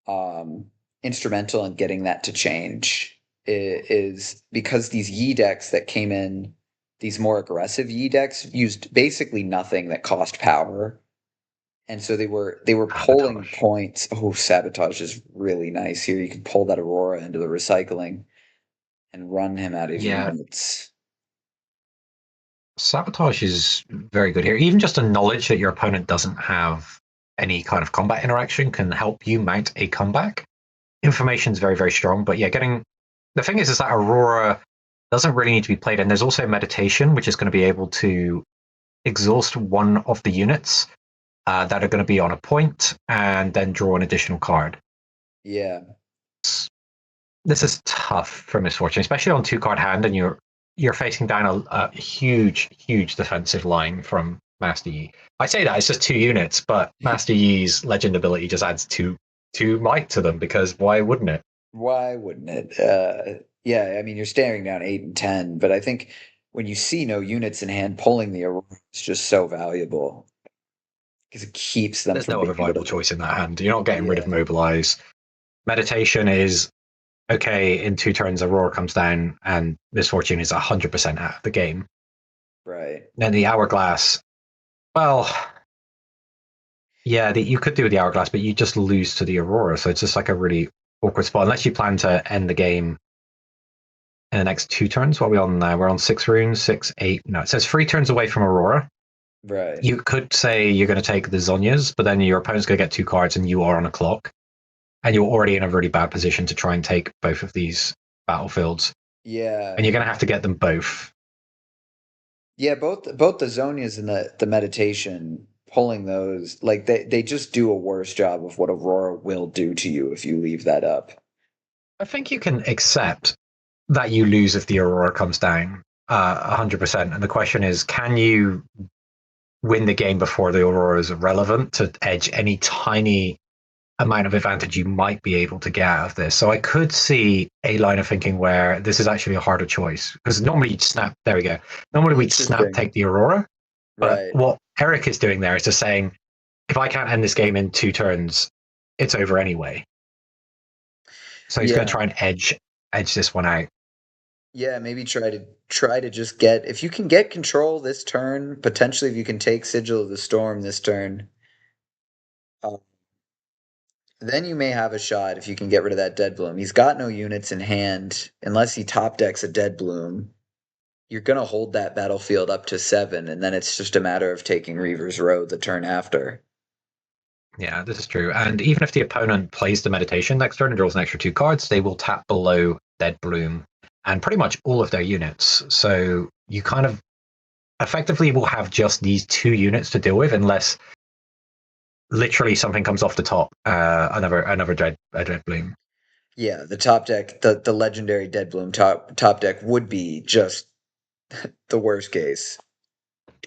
[SPEAKER 2] um, instrumental in getting that to change. Is because these Yi decks that came in, these more aggressive Yi decks used basically nothing that cost power, and so they were pulling
[SPEAKER 1] Sabotage.
[SPEAKER 2] points. Oh, sabotage is really nice here. You can pull that Aurora into the recycling and run him out of your
[SPEAKER 1] Yeah,
[SPEAKER 2] units.
[SPEAKER 1] sabotage is very good here. Even just a knowledge that your opponent doesn't have any kind of combat interaction can help you mount a comeback. Information is very, very strong. But yeah, getting the thing is that Aurora doesn't really need to be played. And there's also meditation, which is going to be able to exhaust one of the units that are going to be on a point and then draw an additional card.
[SPEAKER 2] Yeah,
[SPEAKER 1] This is tough for Misfortune, especially on 2 card hand, and you're facing down a huge, huge defensive line from Master Yi. I say that it's just 2 units, but Master Yi's legend ability just adds two might to them because why wouldn't it?
[SPEAKER 2] why wouldn't it? Yeah, I mean you're staring down 8 and 10, but I think when you see no units in hand, pulling the Aurora is just so valuable because it keeps them
[SPEAKER 1] There's
[SPEAKER 2] from
[SPEAKER 1] no
[SPEAKER 2] being
[SPEAKER 1] other
[SPEAKER 2] able
[SPEAKER 1] viable
[SPEAKER 2] to.
[SPEAKER 1] choice in that hand. You're not getting rid of
[SPEAKER 2] Yeah,
[SPEAKER 1] Mobilize. Meditation is okay. In 2 turns, Aurora comes down, and Misfortune is 100% out of the game.
[SPEAKER 2] right.
[SPEAKER 1] Then the Hourglass. Well, yeah, you could do the Hourglass, but you just lose to the Aurora, so it's just like a really awkward spot unless you plan to end the game in the next 2 turns. What are we on now? We're on 6 runes, 6, 8. No, it says 3 turns away from Aurora.
[SPEAKER 2] Right.
[SPEAKER 1] You could say you're going to take the Zonias, but then your opponent's going to get 2 cards and you are on a clock. And you're already in a really bad position to try and take both of these battlefields.
[SPEAKER 2] Yeah.
[SPEAKER 1] And you're going to have to get them both.
[SPEAKER 2] Yeah, both the Zonias and the meditation, pulling those, like they just do a worse job of what Aurora will do to you if you leave that up.
[SPEAKER 1] I think you can accept that you lose if the Aurora comes down 100%. And the question is, can you win the game before the Aurora is relevant to edge any tiny amount of advantage you might be able to get out of this? So I could see a line of thinking where this is actually a harder choice, because normally you'd snap. There we go. Normally we'd snap take the Aurora, but
[SPEAKER 2] Right.
[SPEAKER 1] what Eric is doing there is just saying, if I can't end this game in 2 turns, it's over anyway. So he's going to try and edge this one out.
[SPEAKER 2] Yeah, maybe try to just get, if you can get control this turn, potentially if you can take Sigil of the Storm this turn, then you may have a shot if you can get rid of that Dead Bloom. He's got no units in hand unless he top decks a Dead Bloom. You're going to hold that battlefield up to 7, and then it's just a matter of taking Reaver's Road the turn after.
[SPEAKER 1] Yeah, this is true. And even if the opponent plays the meditation next turn and draws an extra 2 cards, they will tap below Dead Bloom and pretty much all of their units. So you kind of effectively will have just these 2 units to deal with, unless literally something comes off the top, another Dead Bloom.
[SPEAKER 2] Yeah, the top deck, the legendary Dead Bloom top deck would be just the worst case.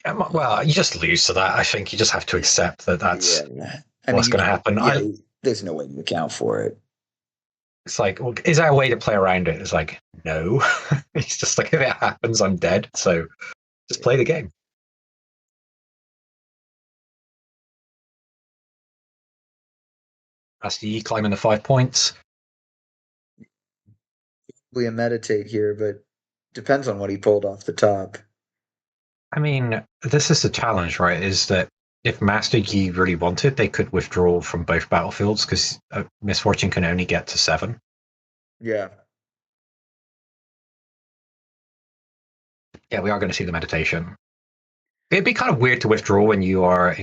[SPEAKER 1] Well, you just lose to that. I think you just have to accept that that's what's going to happen.
[SPEAKER 2] Yeah, there's no way to account for it.
[SPEAKER 1] It's like, well, is there a way to play around it? It's like, no. It's just like, if it happens, I'm dead. So just play the game. That's the climbing the 5 points.
[SPEAKER 2] We meditate here, but depends on what he pulled off the top.
[SPEAKER 1] I mean, this is the challenge, right? Is that if Master Yi really wanted, they could withdraw from both battlefields, because Misfortune can only get to 7.
[SPEAKER 2] Yeah.
[SPEAKER 1] Yeah, we are going to see the meditation. It'd be kind of weird to withdraw when you are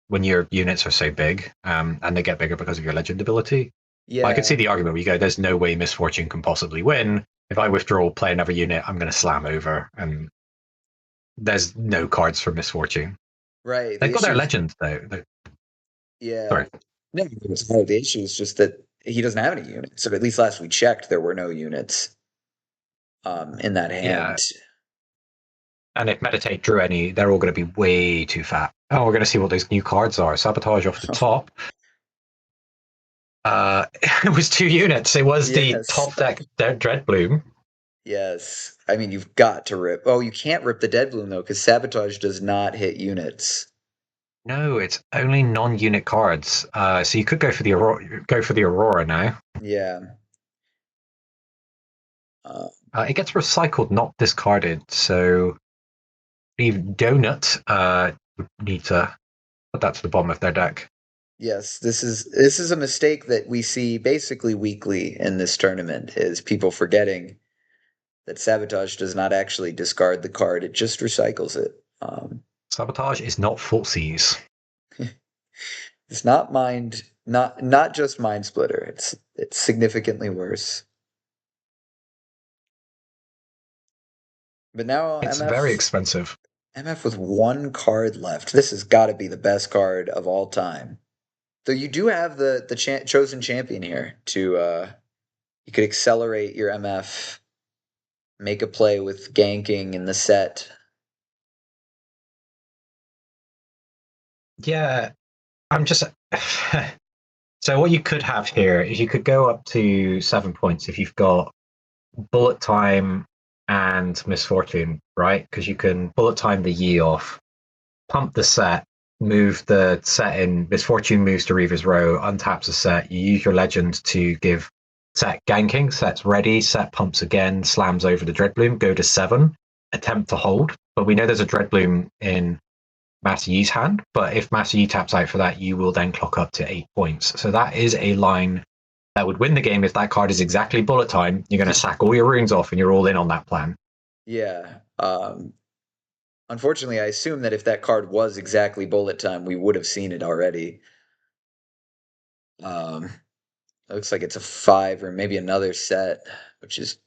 [SPEAKER 1] when your units are so big, and they get bigger because of your legend ability.
[SPEAKER 2] Yeah.
[SPEAKER 1] I could see the argument where you go, there's no way Misfortune can possibly win. If I withdraw, play another unit, I'm going to slam over, and there's no cards for Misfortune.
[SPEAKER 2] Right.
[SPEAKER 1] They've got their legends, though.
[SPEAKER 2] Yeah.
[SPEAKER 1] Sorry.
[SPEAKER 2] No, the issue is just that he doesn't have any units. So at least last we checked, there were no units in that hand.
[SPEAKER 1] Yeah. And if Meditate drew any, they're all going to be way too fat. Oh, we're going to see what those new cards are. Sabotage off the top. It was 2 units. It was the top deck Dread Bloom.
[SPEAKER 2] Yes. I mean, you've got to rip. Oh, you can't rip the Dead Bloom, though, because Sabotage does not hit units.
[SPEAKER 1] No, it's only non-unit cards. So you could go for the Aurora now.
[SPEAKER 2] Yeah.
[SPEAKER 1] It gets recycled, not discarded. So Doughynut would need to put that to the bottom of their deck.
[SPEAKER 2] Yes, this is a mistake that we see basically weekly in this tournament, is people forgetting that Sabotage does not actually discard the card; it just recycles it.
[SPEAKER 1] Sabotage is not Falsies.
[SPEAKER 2] It's not just Mind Splitter. It's significantly worse. But now
[SPEAKER 1] it's
[SPEAKER 2] MF,
[SPEAKER 1] very expensive.
[SPEAKER 2] MF with 1 card left. This has got to be the best card of all time. Though you do have the chosen champion here to you could accelerate your MF, make a play with ganking in the set.
[SPEAKER 1] Yeah, I'm just. So what you could have here is you could go up to 7 points if you've got Bullet Time and Misfortune, right? Because you can Bullet Time the Yi off, pump the set, move the set in. Misfortune moves to Reaver's Row, untaps the set. You use your legend to give set ganking. Set's ready. Set pumps again, slams over the Dreadbloom, go to 7, attempt to hold. But we know there's a Dreadbloom in Master Yi's hand. But if Master Yi taps out for that, you will then clock up to 8 points. So that is a line that would win the game if that card is exactly bullet time. You're going to sack all your runes off, and you're all in on that plan.
[SPEAKER 2] Yeah. Unfortunately, I assume that if that card was exactly bullet time, we would have seen it already. It looks like it's a 5 or maybe another set, which is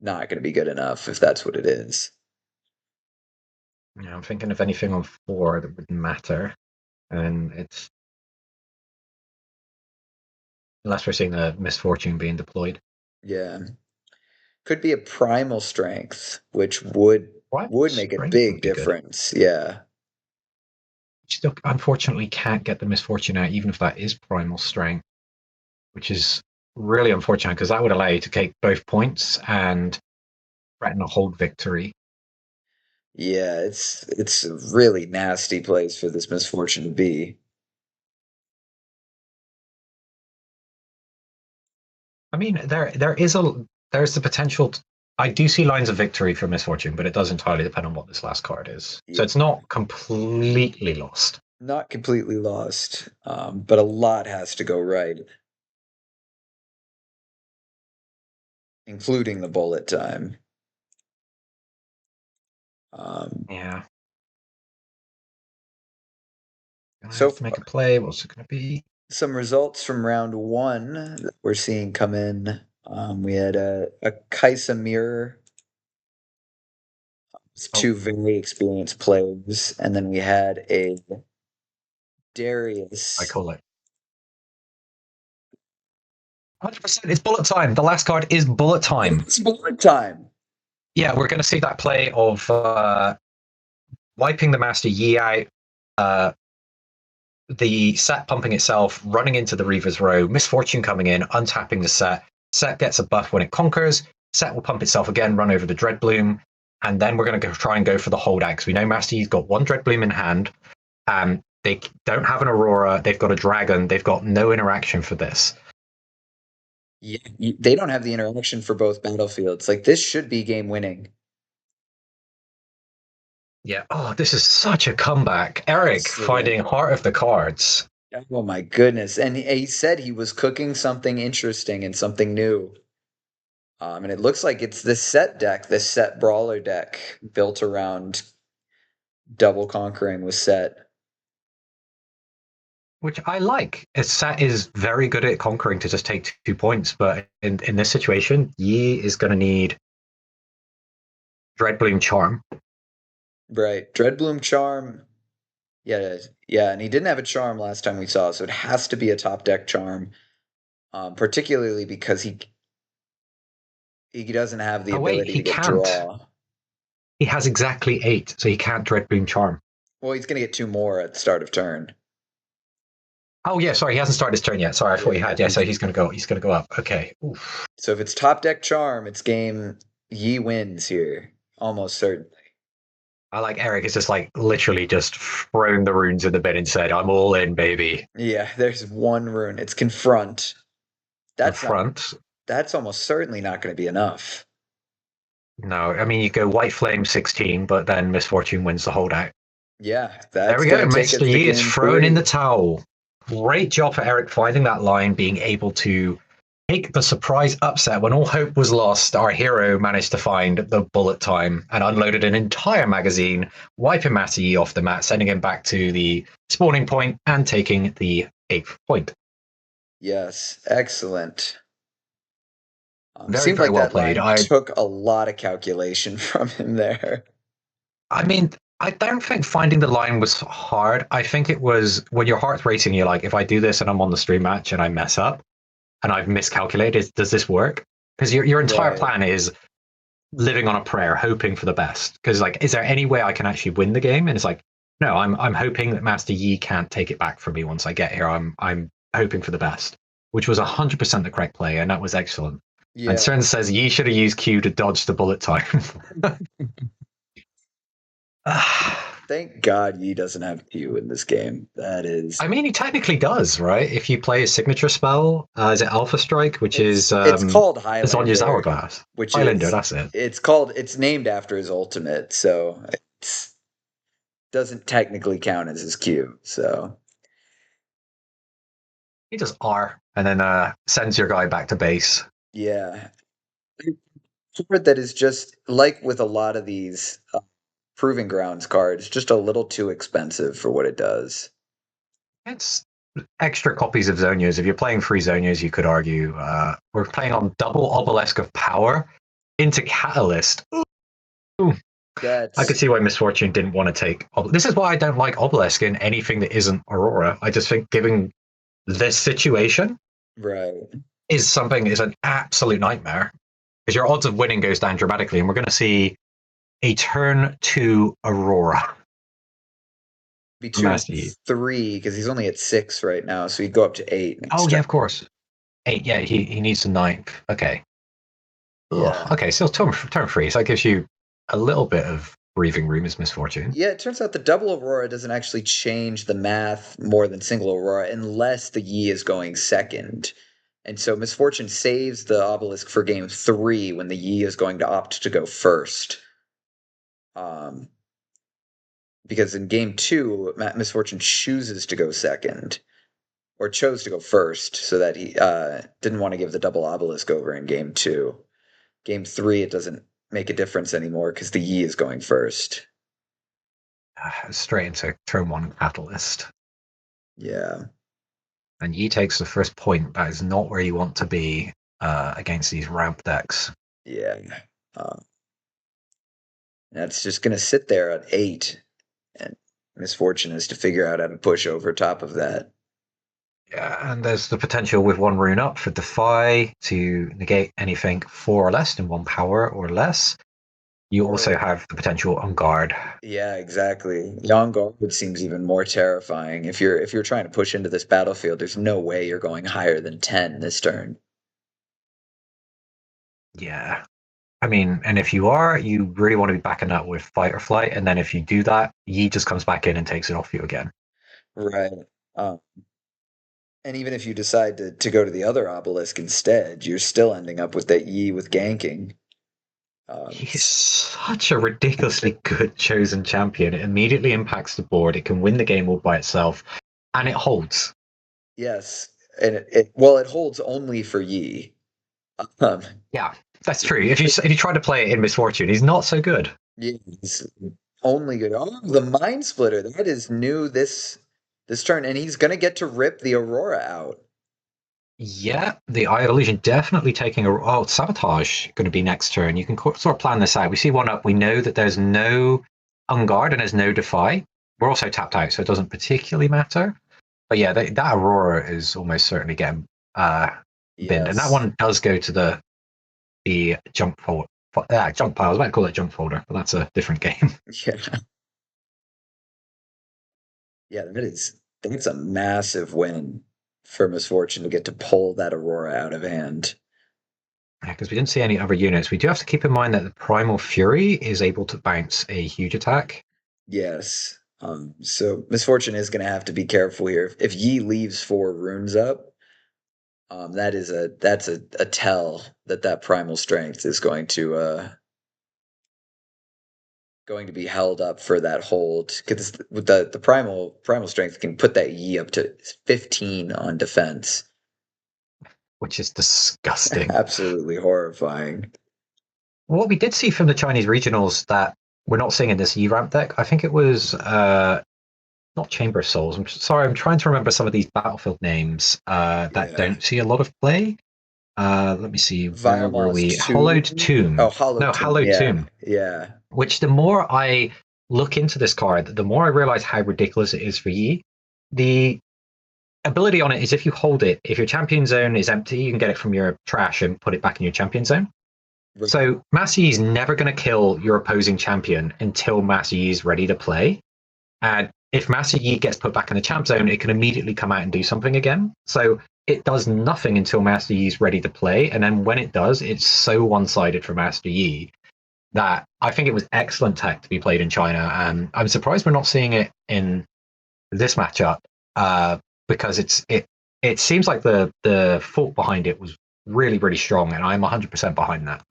[SPEAKER 2] not going to be good enough if that's what it is.
[SPEAKER 1] Yeah, I'm thinking of anything on 4 that would matter, and it's unless we're seeing the misfortune being deployed.
[SPEAKER 2] Yeah. Could be a primal strength, which would
[SPEAKER 1] Primal
[SPEAKER 2] make a
[SPEAKER 1] strength
[SPEAKER 2] big
[SPEAKER 1] would be good.
[SPEAKER 2] difference. Yeah.
[SPEAKER 1] Still, unfortunately, can't get the misfortune out, even if that is primal strength, which is really unfortunate because that would allow you to take both points and threaten a hold victory.
[SPEAKER 2] Yeah, it's a really nasty place for this misfortune to be.
[SPEAKER 1] I mean, there's the potential. I do see lines of victory for misfortune, but it does entirely depend on what this last card is. So
[SPEAKER 2] Yeah.
[SPEAKER 1] it's not completely lost.
[SPEAKER 2] Not completely lost, but a lot has to go right, including the bullet time. Um,
[SPEAKER 1] Yeah. Gonna
[SPEAKER 2] so
[SPEAKER 1] have to make a play. What's it going to be?
[SPEAKER 2] some results from round 1 that we're seeing come in. We had a Kaisa Mirror. It's
[SPEAKER 1] Oh,
[SPEAKER 2] 2 very experienced players, and then we had a Darius.
[SPEAKER 1] I call it 100%. It's bullet time. The last card is bullet time.
[SPEAKER 2] It's bullet time.
[SPEAKER 1] Yeah, we're going to see that play of wiping the Master Yi out, the set pumping itself, running into the Reaver's Row, Misfortune coming in, untapping the set. Set gets a buff when it conquers. Set will pump itself again, run over the Dreadbloom, and then we're going to try and go for the holdout because we know Master Yi's got 1 Dreadbloom in hand. They don't have an Aurora. They've got a Dragon. They've got no interaction for this.
[SPEAKER 2] Yeah, they don't have the interaction for both battlefields. Like, this should be game winning.
[SPEAKER 1] Yeah. Oh, this is such a comeback. Eric
[SPEAKER 2] Excellent.
[SPEAKER 1] finding Heart of the Cards.
[SPEAKER 2] Oh my goodness. And he said he was cooking something interesting and something new. And it looks like it's this set deck, this set brawler deck built around double conquering with set.
[SPEAKER 1] Which I like. Sat is very good at conquering to just take 2 points, but in this situation, Yi is going to need Dreadbloom Charm.
[SPEAKER 2] Right. Dreadbloom Charm. Yeah, yeah, and he didn't have a charm last time we saw, so it has to be a top deck charm. Particularly because he doesn't have the
[SPEAKER 1] Oh wait,
[SPEAKER 2] ability
[SPEAKER 1] he
[SPEAKER 2] to get
[SPEAKER 1] can't.
[SPEAKER 2] draw.
[SPEAKER 1] He has exactly 8, so he can't Dreadbloom Charm.
[SPEAKER 2] Well, he's gonna get 2 more at the start of turn.
[SPEAKER 1] Oh yeah, sorry, he hasn't started his turn yet. Sorry, I thought he
[SPEAKER 2] Yeah.
[SPEAKER 1] had. Yeah, so he's going to go. He's going to go up. Okay. Oof.
[SPEAKER 2] So if it's top deck charm, it's game Yi wins here. Almost certainly.
[SPEAKER 1] I like Eric is just like literally just thrown the runes in the bin and said, "I'm all in, baby."
[SPEAKER 2] Yeah, there's 1 rune. It's confront.
[SPEAKER 1] In
[SPEAKER 2] That's not
[SPEAKER 1] front.
[SPEAKER 2] that's almost certainly not gonna be enough.
[SPEAKER 1] No, I mean you go White Flame 16, but then Misfortune wins the holdout.
[SPEAKER 2] Yeah,
[SPEAKER 1] There
[SPEAKER 2] that's
[SPEAKER 1] we go.
[SPEAKER 2] gonna take
[SPEAKER 1] Mr.
[SPEAKER 2] us to
[SPEAKER 1] Yi is
[SPEAKER 2] game
[SPEAKER 1] thrown in
[SPEAKER 2] 3.
[SPEAKER 1] the towel. Great job for Eric finding that line, being able to take the surprise upset when all hope was lost. Our hero managed to find the bullet time and unloaded an entire magazine, wiping Master Yi off the mat, sending him back to the spawning point and taking the 8th point.
[SPEAKER 2] Yes, excellent.
[SPEAKER 1] Very,
[SPEAKER 2] Seemed
[SPEAKER 1] very
[SPEAKER 2] like
[SPEAKER 1] well
[SPEAKER 2] that
[SPEAKER 1] played.
[SPEAKER 2] line took a lot of calculation from him there.
[SPEAKER 1] I mean, I don't think finding the line was hard. I think it was when your heart's racing, you're like, if I do this and I'm on the stream match and I mess up and I've miscalculated, does this work? Because your entire
[SPEAKER 2] Right.
[SPEAKER 1] plan is living on a prayer, hoping for the best. Because like, is there any way I can actually win the game? And it's like, no, I'm hoping that Master Yi can't take it back from me once I get here. I'm hoping for the best, which was 100% the correct play, and that was excellent. And
[SPEAKER 2] Yeah.
[SPEAKER 1] Cern says Yi should have used Q to dodge the bullet time.
[SPEAKER 2] Thank God Yi doesn't have Q in this game. That is
[SPEAKER 1] I mean, he technically does, right? If you play his signature spell, is it Alpha Strike, which is
[SPEAKER 2] it's called
[SPEAKER 1] Sonya's
[SPEAKER 2] Highlander,
[SPEAKER 1] Hourglass?
[SPEAKER 2] which
[SPEAKER 1] Highlander,
[SPEAKER 2] is
[SPEAKER 1] that's it.
[SPEAKER 2] it's named after his ultimate, so it doesn't technically count as his Q. So
[SPEAKER 1] He does R and then sends your guy back to base.
[SPEAKER 2] Yeah. Card that is just like with a lot of these proving grounds cards, just a little too expensive for what it does.
[SPEAKER 1] It's extra copies of Zonias. If you're playing free Zonias, you could argue we're playing on double Obelisk of Power into Catalyst. Ooh. I
[SPEAKER 2] That's
[SPEAKER 1] could see why Misfortune didn't want to take. This is why I don't like Obelisk in anything that isn't Aurora. I just think giving this situation
[SPEAKER 2] right.
[SPEAKER 1] is an absolute nightmare because your odds of winning goes down dramatically, and we're going to see a turn to Aurora.
[SPEAKER 2] Be turn
[SPEAKER 1] Master Yi.
[SPEAKER 2] 3 because he's only at 6 right now, so he'd go up to 8
[SPEAKER 1] Oh
[SPEAKER 2] next
[SPEAKER 1] yeah,
[SPEAKER 2] turn.
[SPEAKER 1] of course. Eight. Yeah, he needs the ninth. Okay.
[SPEAKER 2] Yeah.
[SPEAKER 1] Ugh. Okay, so turn free. So that gives you a little bit of breathing room as Misfortune.
[SPEAKER 2] Yeah, it turns out the double Aurora doesn't actually change the math more than single Aurora unless the Yi is going second. And so Misfortune saves the obelisk for game 3 when the Yi is going to opt to go first. Um, because in game 2, Misfortune chooses to go second, or chose to go first, so that he didn't want to give the double obelisk over in game 2. Game 3, it doesn't make a difference anymore because the Yi is going first.
[SPEAKER 1] Straight into turn one Catalyst.
[SPEAKER 2] Yeah.
[SPEAKER 1] And Yi takes the first point. That is not where you want to be against these ramp decks.
[SPEAKER 2] Yeah. Uh, that's just going to sit there at 8. And Misfortune is to figure out how to push over top of that.
[SPEAKER 1] Yeah, and there's the potential with one rune up for Defy to negate anything 4 or less in 1 power or less. You also
[SPEAKER 2] Or,
[SPEAKER 1] have the potential on guard.
[SPEAKER 2] yeah, exactly. Young Guard seems even more terrifying. If you're trying to push into this battlefield, there's no way you're going higher than 10 this turn.
[SPEAKER 1] Yeah. I mean, and if you are, you really want to be backing that with fight or flight. And then if you do that, Yi just comes back in and takes it off you again.
[SPEAKER 2] Right. Um, and even if you decide to go to the other obelisk instead, you're still ending up with that Yi with ganking.
[SPEAKER 1] He's such a ridiculously good chosen champion. It immediately impacts the board. It can win the game all by itself, and it holds.
[SPEAKER 2] Yes, and it holds only for Yi. Um,
[SPEAKER 1] Yeah, that's true. If you try to play it in Misfortune, he's not so good.
[SPEAKER 2] He's only good. Oh, the Mind Splitter. That is new this turn, and he's gonna get to rip the Aurora out.
[SPEAKER 1] Yeah, the Eye of Illusion definitely taking a. Oh, Sabotage going to be next turn. You can sort of plan this out. We see one up. We know that there's no Unguard and there's no Defy. We're also tapped out, so it doesn't particularly matter. But yeah, that Aurora is almost certainly getting binned, and that
[SPEAKER 2] Yes.
[SPEAKER 1] one does go to the junk folder. Junk pile. I was about to call it junk folder, but that's a different game.
[SPEAKER 2] Yeah. Yeah, that's a massive win for Misfortune to get to pull that Aurora out of hand.
[SPEAKER 1] Because we didn't see any other units. We do have to keep in mind that the Primal Fury is able to bounce a huge attack.
[SPEAKER 2] Yes. So Misfortune is gonna have to be careful here. If Yi leaves 4 runes up, that's a tell that primal strength is going to be held up for that hold because the primal strength can put that Yi up to 15 on defense.
[SPEAKER 1] Which is disgusting.
[SPEAKER 2] Absolutely horrifying.
[SPEAKER 1] What we did see from the Chinese regionals that we're not seeing in this E ramp deck, I think it was not Chamber of Souls. I'm sorry, I'm trying to remember some of these battlefield names that
[SPEAKER 2] Yeah.
[SPEAKER 1] don't see a lot of play. Let me see, where were
[SPEAKER 2] Vilemal's
[SPEAKER 1] we? Hollowed
[SPEAKER 2] Tomb. Oh,
[SPEAKER 1] Tomb.
[SPEAKER 2] Hollow
[SPEAKER 1] No,
[SPEAKER 2] Tomb.
[SPEAKER 1] Hallowed
[SPEAKER 2] Yeah.
[SPEAKER 1] Tomb.
[SPEAKER 2] Yeah.
[SPEAKER 1] Which the more I look into this card, the more I realize how ridiculous it is for Yi. The ability on it is if you hold it, if your champion zone is empty, you can get it from your trash and put it back in your champion zone.
[SPEAKER 2] Right.
[SPEAKER 1] So Master Yi is never going to kill your opposing champion until Master Yi is ready to play. And if Master Yi gets put back in the champ zone, it can immediately come out and do something again. So it does nothing until Master Yi is ready to play. And then when it does, it's so one-sided for Master Yi that I think it was excellent tech to be played in China. And I'm surprised we're not seeing it in this matchup because it seems like the thought behind it was really, really strong. And I'm 100% behind that.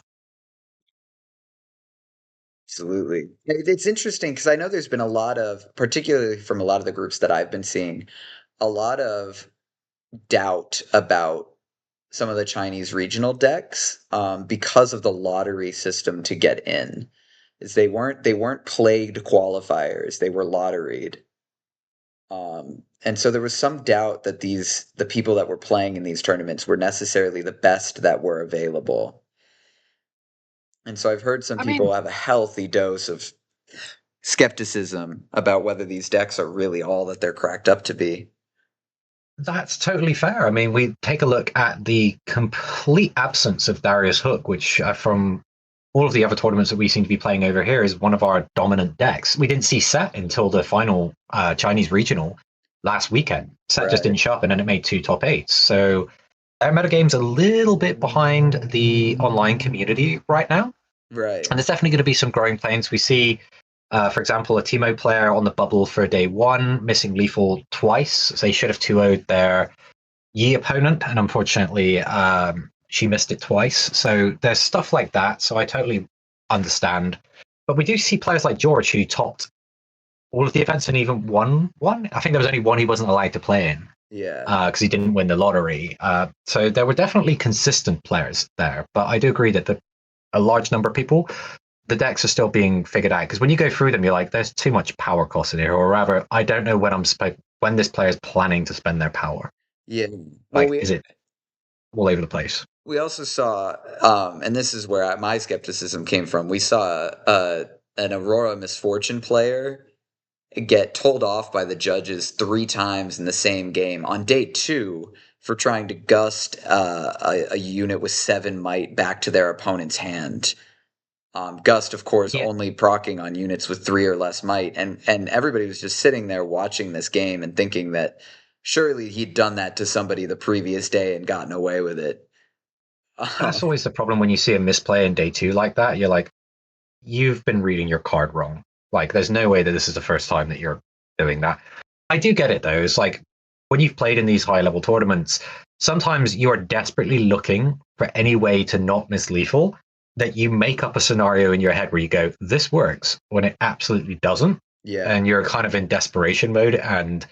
[SPEAKER 2] Absolutely. It's interesting because I know there's been a lot of, particularly from a lot of the groups that I've been seeing, a lot of doubt about some of the Chinese regional decks because of the lottery system to get in. Is they weren't plagued qualifiers, they were lotteried. And so there was some doubt that the people that were playing in these tournaments were necessarily the best that were available. And so I've heard some
[SPEAKER 1] I mean,
[SPEAKER 2] people have a healthy dose of skepticism about whether these decks are really all that they're cracked up to be.
[SPEAKER 1] that's totally fair. I mean, we take a look at the complete absence of Darius Hook, which from all of the other tournaments that we seem to be playing over here is one of our dominant decks. We didn't see Set until the final Chinese regional last weekend. Set just
[SPEAKER 2] Right.
[SPEAKER 1] didn't show up, and then it made 2 top 8s. So our metagame's a little bit behind the online community right now.
[SPEAKER 2] Right.
[SPEAKER 1] And there's definitely going to be some growing pains. We see, for example, a Teemo player on the bubble for day one, missing lethal twice. So they should have 2-0'd their Yi opponent, and unfortunately, she missed it twice. So there's stuff like that. So I totally understand. But we do see players like George who topped all of the events and even won one. I think there was only one he wasn't allowed to play in
[SPEAKER 2] Yeah.
[SPEAKER 1] because he didn't win the lottery. So there were definitely consistent players there. But I do agree that a large number of people, the decks are still being figured out. Because when you go through them, you're like, there's too much power cost in here. Or rather, I don't know when this player is planning to spend their power.
[SPEAKER 2] Yeah. Well,
[SPEAKER 1] Like, is it all over the place?
[SPEAKER 2] we also saw, and this is where my skepticism came from. We saw an Aurora Misfortune player get told off by the judges 3 times in the same game on day 2 for trying to gust a unit with 7 might back to their opponent's hand. Gust, of course,
[SPEAKER 1] Yeah.
[SPEAKER 2] only proccing on units with 3 or less might, and everybody was just sitting there watching this game and thinking that surely he'd done that to somebody the previous day and gotten away with it.
[SPEAKER 1] That's always the problem when you see a misplay in day 2 like that. You're like, you've been reading your card wrong. Like, there's no way that this is the first time that you're doing that. I do get it, though. It's like when you've played in these high level tournaments, sometimes you are desperately looking for any way to not miss lethal that you make up a scenario in your head where you go, this works, when it absolutely doesn't.
[SPEAKER 2] Yeah.
[SPEAKER 1] And you're kind of in desperation mode. And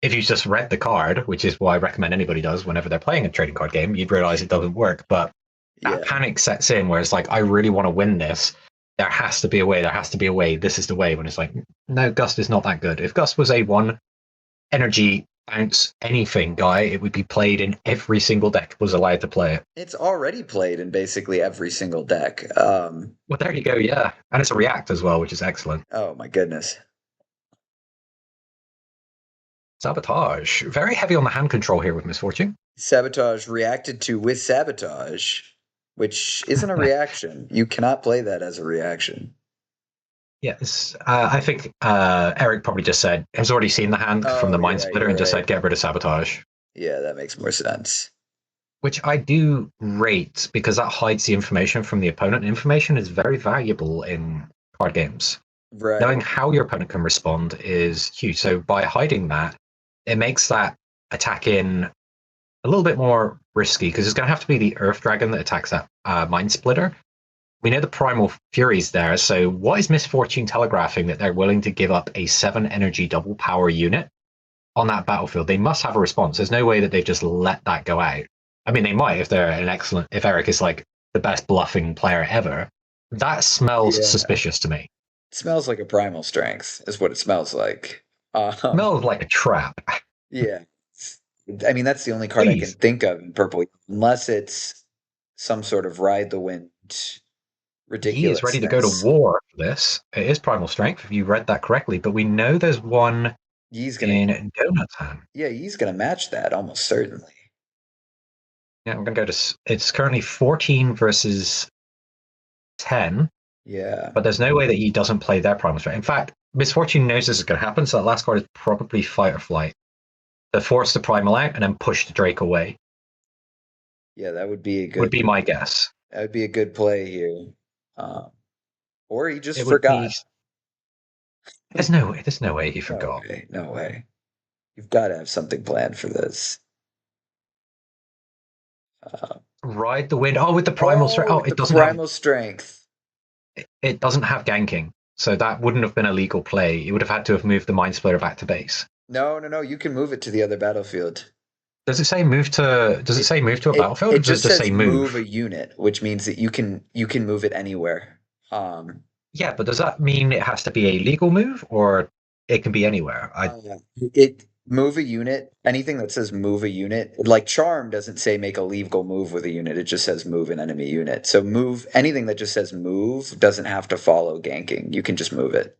[SPEAKER 1] if you just read the card, which is what I recommend anybody does whenever they're playing a trading card game, you'd realize it doesn't work. But that
[SPEAKER 2] Yeah.
[SPEAKER 1] panic sets in where it's like, I really want to win this. There has to be a way. There has to be a way. This is the way. When it's like, no, Gust is not that good. If Gust was a 1 energy bounce anything guy, it would be played in every single deck was allowed to play it.
[SPEAKER 2] It's already played in basically every single deck.
[SPEAKER 1] Well, there you go. Yeah. And it's a react as well, which is excellent.
[SPEAKER 2] Oh my goodness.
[SPEAKER 1] Sabotage. Very heavy on the hand control here with Misfortune.
[SPEAKER 2] Sabotage reacted to with sabotage, which isn't a reaction. You cannot play that as a reaction.
[SPEAKER 1] Yes, I think Eric probably just said has already seen the hand from the Mind Splitter and just said get rid of Sabotage.
[SPEAKER 2] Yeah, that makes more sense.
[SPEAKER 1] Which I do rate because that hides the information from the opponent. Information is very valuable in card games.
[SPEAKER 2] Right.
[SPEAKER 1] Knowing how your opponent can respond is huge. So by hiding that, it makes that attack in a little bit more risky because it's going to have to be the Earth Dragon that attacks that Mind Splitter. We know the Primal Fury's there, so what is Misfortune telegraphing that they're willing to give up a 7 energy double power unit on that battlefield? They must have a response. There's no way that they've just let that go out. I mean, they might if they're if Eric is like the best bluffing player ever. That smells suspicious to me.
[SPEAKER 2] It smells like a Primal Strength, is what it smells like.
[SPEAKER 1] Smells like a trap.
[SPEAKER 2] Yeah. I mean, that's the only card I can think of in purple, unless it's some sort of Ride the Wind ridiculous.
[SPEAKER 1] He is ready to go to war for this. It is Primal Strength, if you read that correctly, but we know there's one in Doughynut's hand.
[SPEAKER 2] Yeah, he's going to match that almost certainly.
[SPEAKER 1] Yeah, I'm going to go to... It's currently 14 versus 10.
[SPEAKER 2] Yeah.
[SPEAKER 1] But there's no way that he doesn't play their Primal Strength. In fact, Misfortune knows this is going to happen, so that last card is probably Fight or Flight. To force the Primal out and then push the Drake away.
[SPEAKER 2] Yeah, that would be a good...
[SPEAKER 1] Would be my guess.
[SPEAKER 2] That would be a good play here. Or he just forgot.
[SPEAKER 1] There's no way he forgot.
[SPEAKER 2] No way. You've got to have something planned for this.
[SPEAKER 1] Ride the Wind. Oh, with the Primal Strength. Oh, it doesn't
[SPEAKER 2] Primal Strength.
[SPEAKER 1] It doesn't have ganking, so that wouldn't have been a legal play. You would have had to have moved the Mind Splitter back to base.
[SPEAKER 2] No. You can move it to the other battlefield.
[SPEAKER 1] Does it say move to? Does it
[SPEAKER 2] It
[SPEAKER 1] say move to a
[SPEAKER 2] it
[SPEAKER 1] battlefield,
[SPEAKER 2] it
[SPEAKER 1] or does it
[SPEAKER 2] just
[SPEAKER 1] just say
[SPEAKER 2] says move
[SPEAKER 1] move?
[SPEAKER 2] a unit, which means that you can move it anywhere.
[SPEAKER 1] Yeah, but does that mean it has to be a legal move, or it can be anywhere?
[SPEAKER 2] Uh, it move a unit. Anything that says move a unit, like charm, doesn't say make a legal move with a unit. It just says move an enemy unit. So move anything that just says move doesn't have to follow ganking. You can just move it.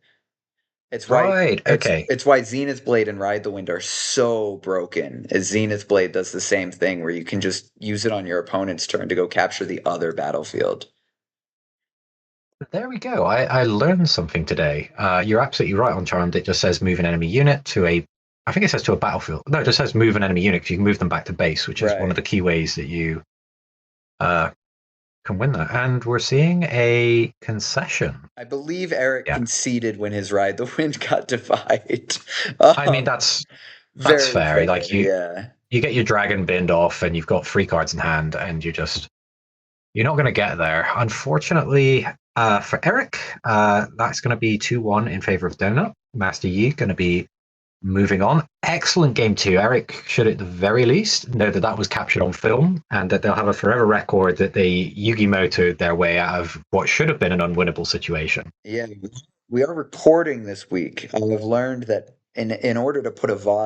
[SPEAKER 2] It's why
[SPEAKER 1] Right.
[SPEAKER 2] it's
[SPEAKER 1] Okay.
[SPEAKER 2] it's why Zenith Blade and Ride the Wind are so broken. As Zenith Blade does the same thing where you can just use it on your opponent's turn to go capture the other battlefield.
[SPEAKER 1] There we go. I learned something today. You're absolutely right on Charmed. It just says move an enemy unit to a. I think it says to a battlefield. No, it just says move an enemy unit because you can move them back to base, which is one of
[SPEAKER 2] Right.
[SPEAKER 1] the key ways that you uh, can win that. And we're seeing a concession.
[SPEAKER 2] I believe Eric
[SPEAKER 1] Yeah.
[SPEAKER 2] conceded when his Ride the Wind got defied.
[SPEAKER 1] I mean,
[SPEAKER 2] Um,
[SPEAKER 1] that's
[SPEAKER 2] Very
[SPEAKER 1] fair.
[SPEAKER 2] fair,
[SPEAKER 1] Like
[SPEAKER 2] yeah.
[SPEAKER 1] you get your dragon binned off, and you've got 3 cards in hand, and you're not going to get there. Unfortunately, for Eric, that's going to be 2-1 in favor of Donut. Master Yi going to be moving on. Excellent game two. Eric should, at the very least, know that that was captured on film and that they'll have a forever record that they Yugi-Moto'd their way out of what should have been an unwinnable situation.
[SPEAKER 2] Yeah, we are recording this week. I've learned that in order to put a VOD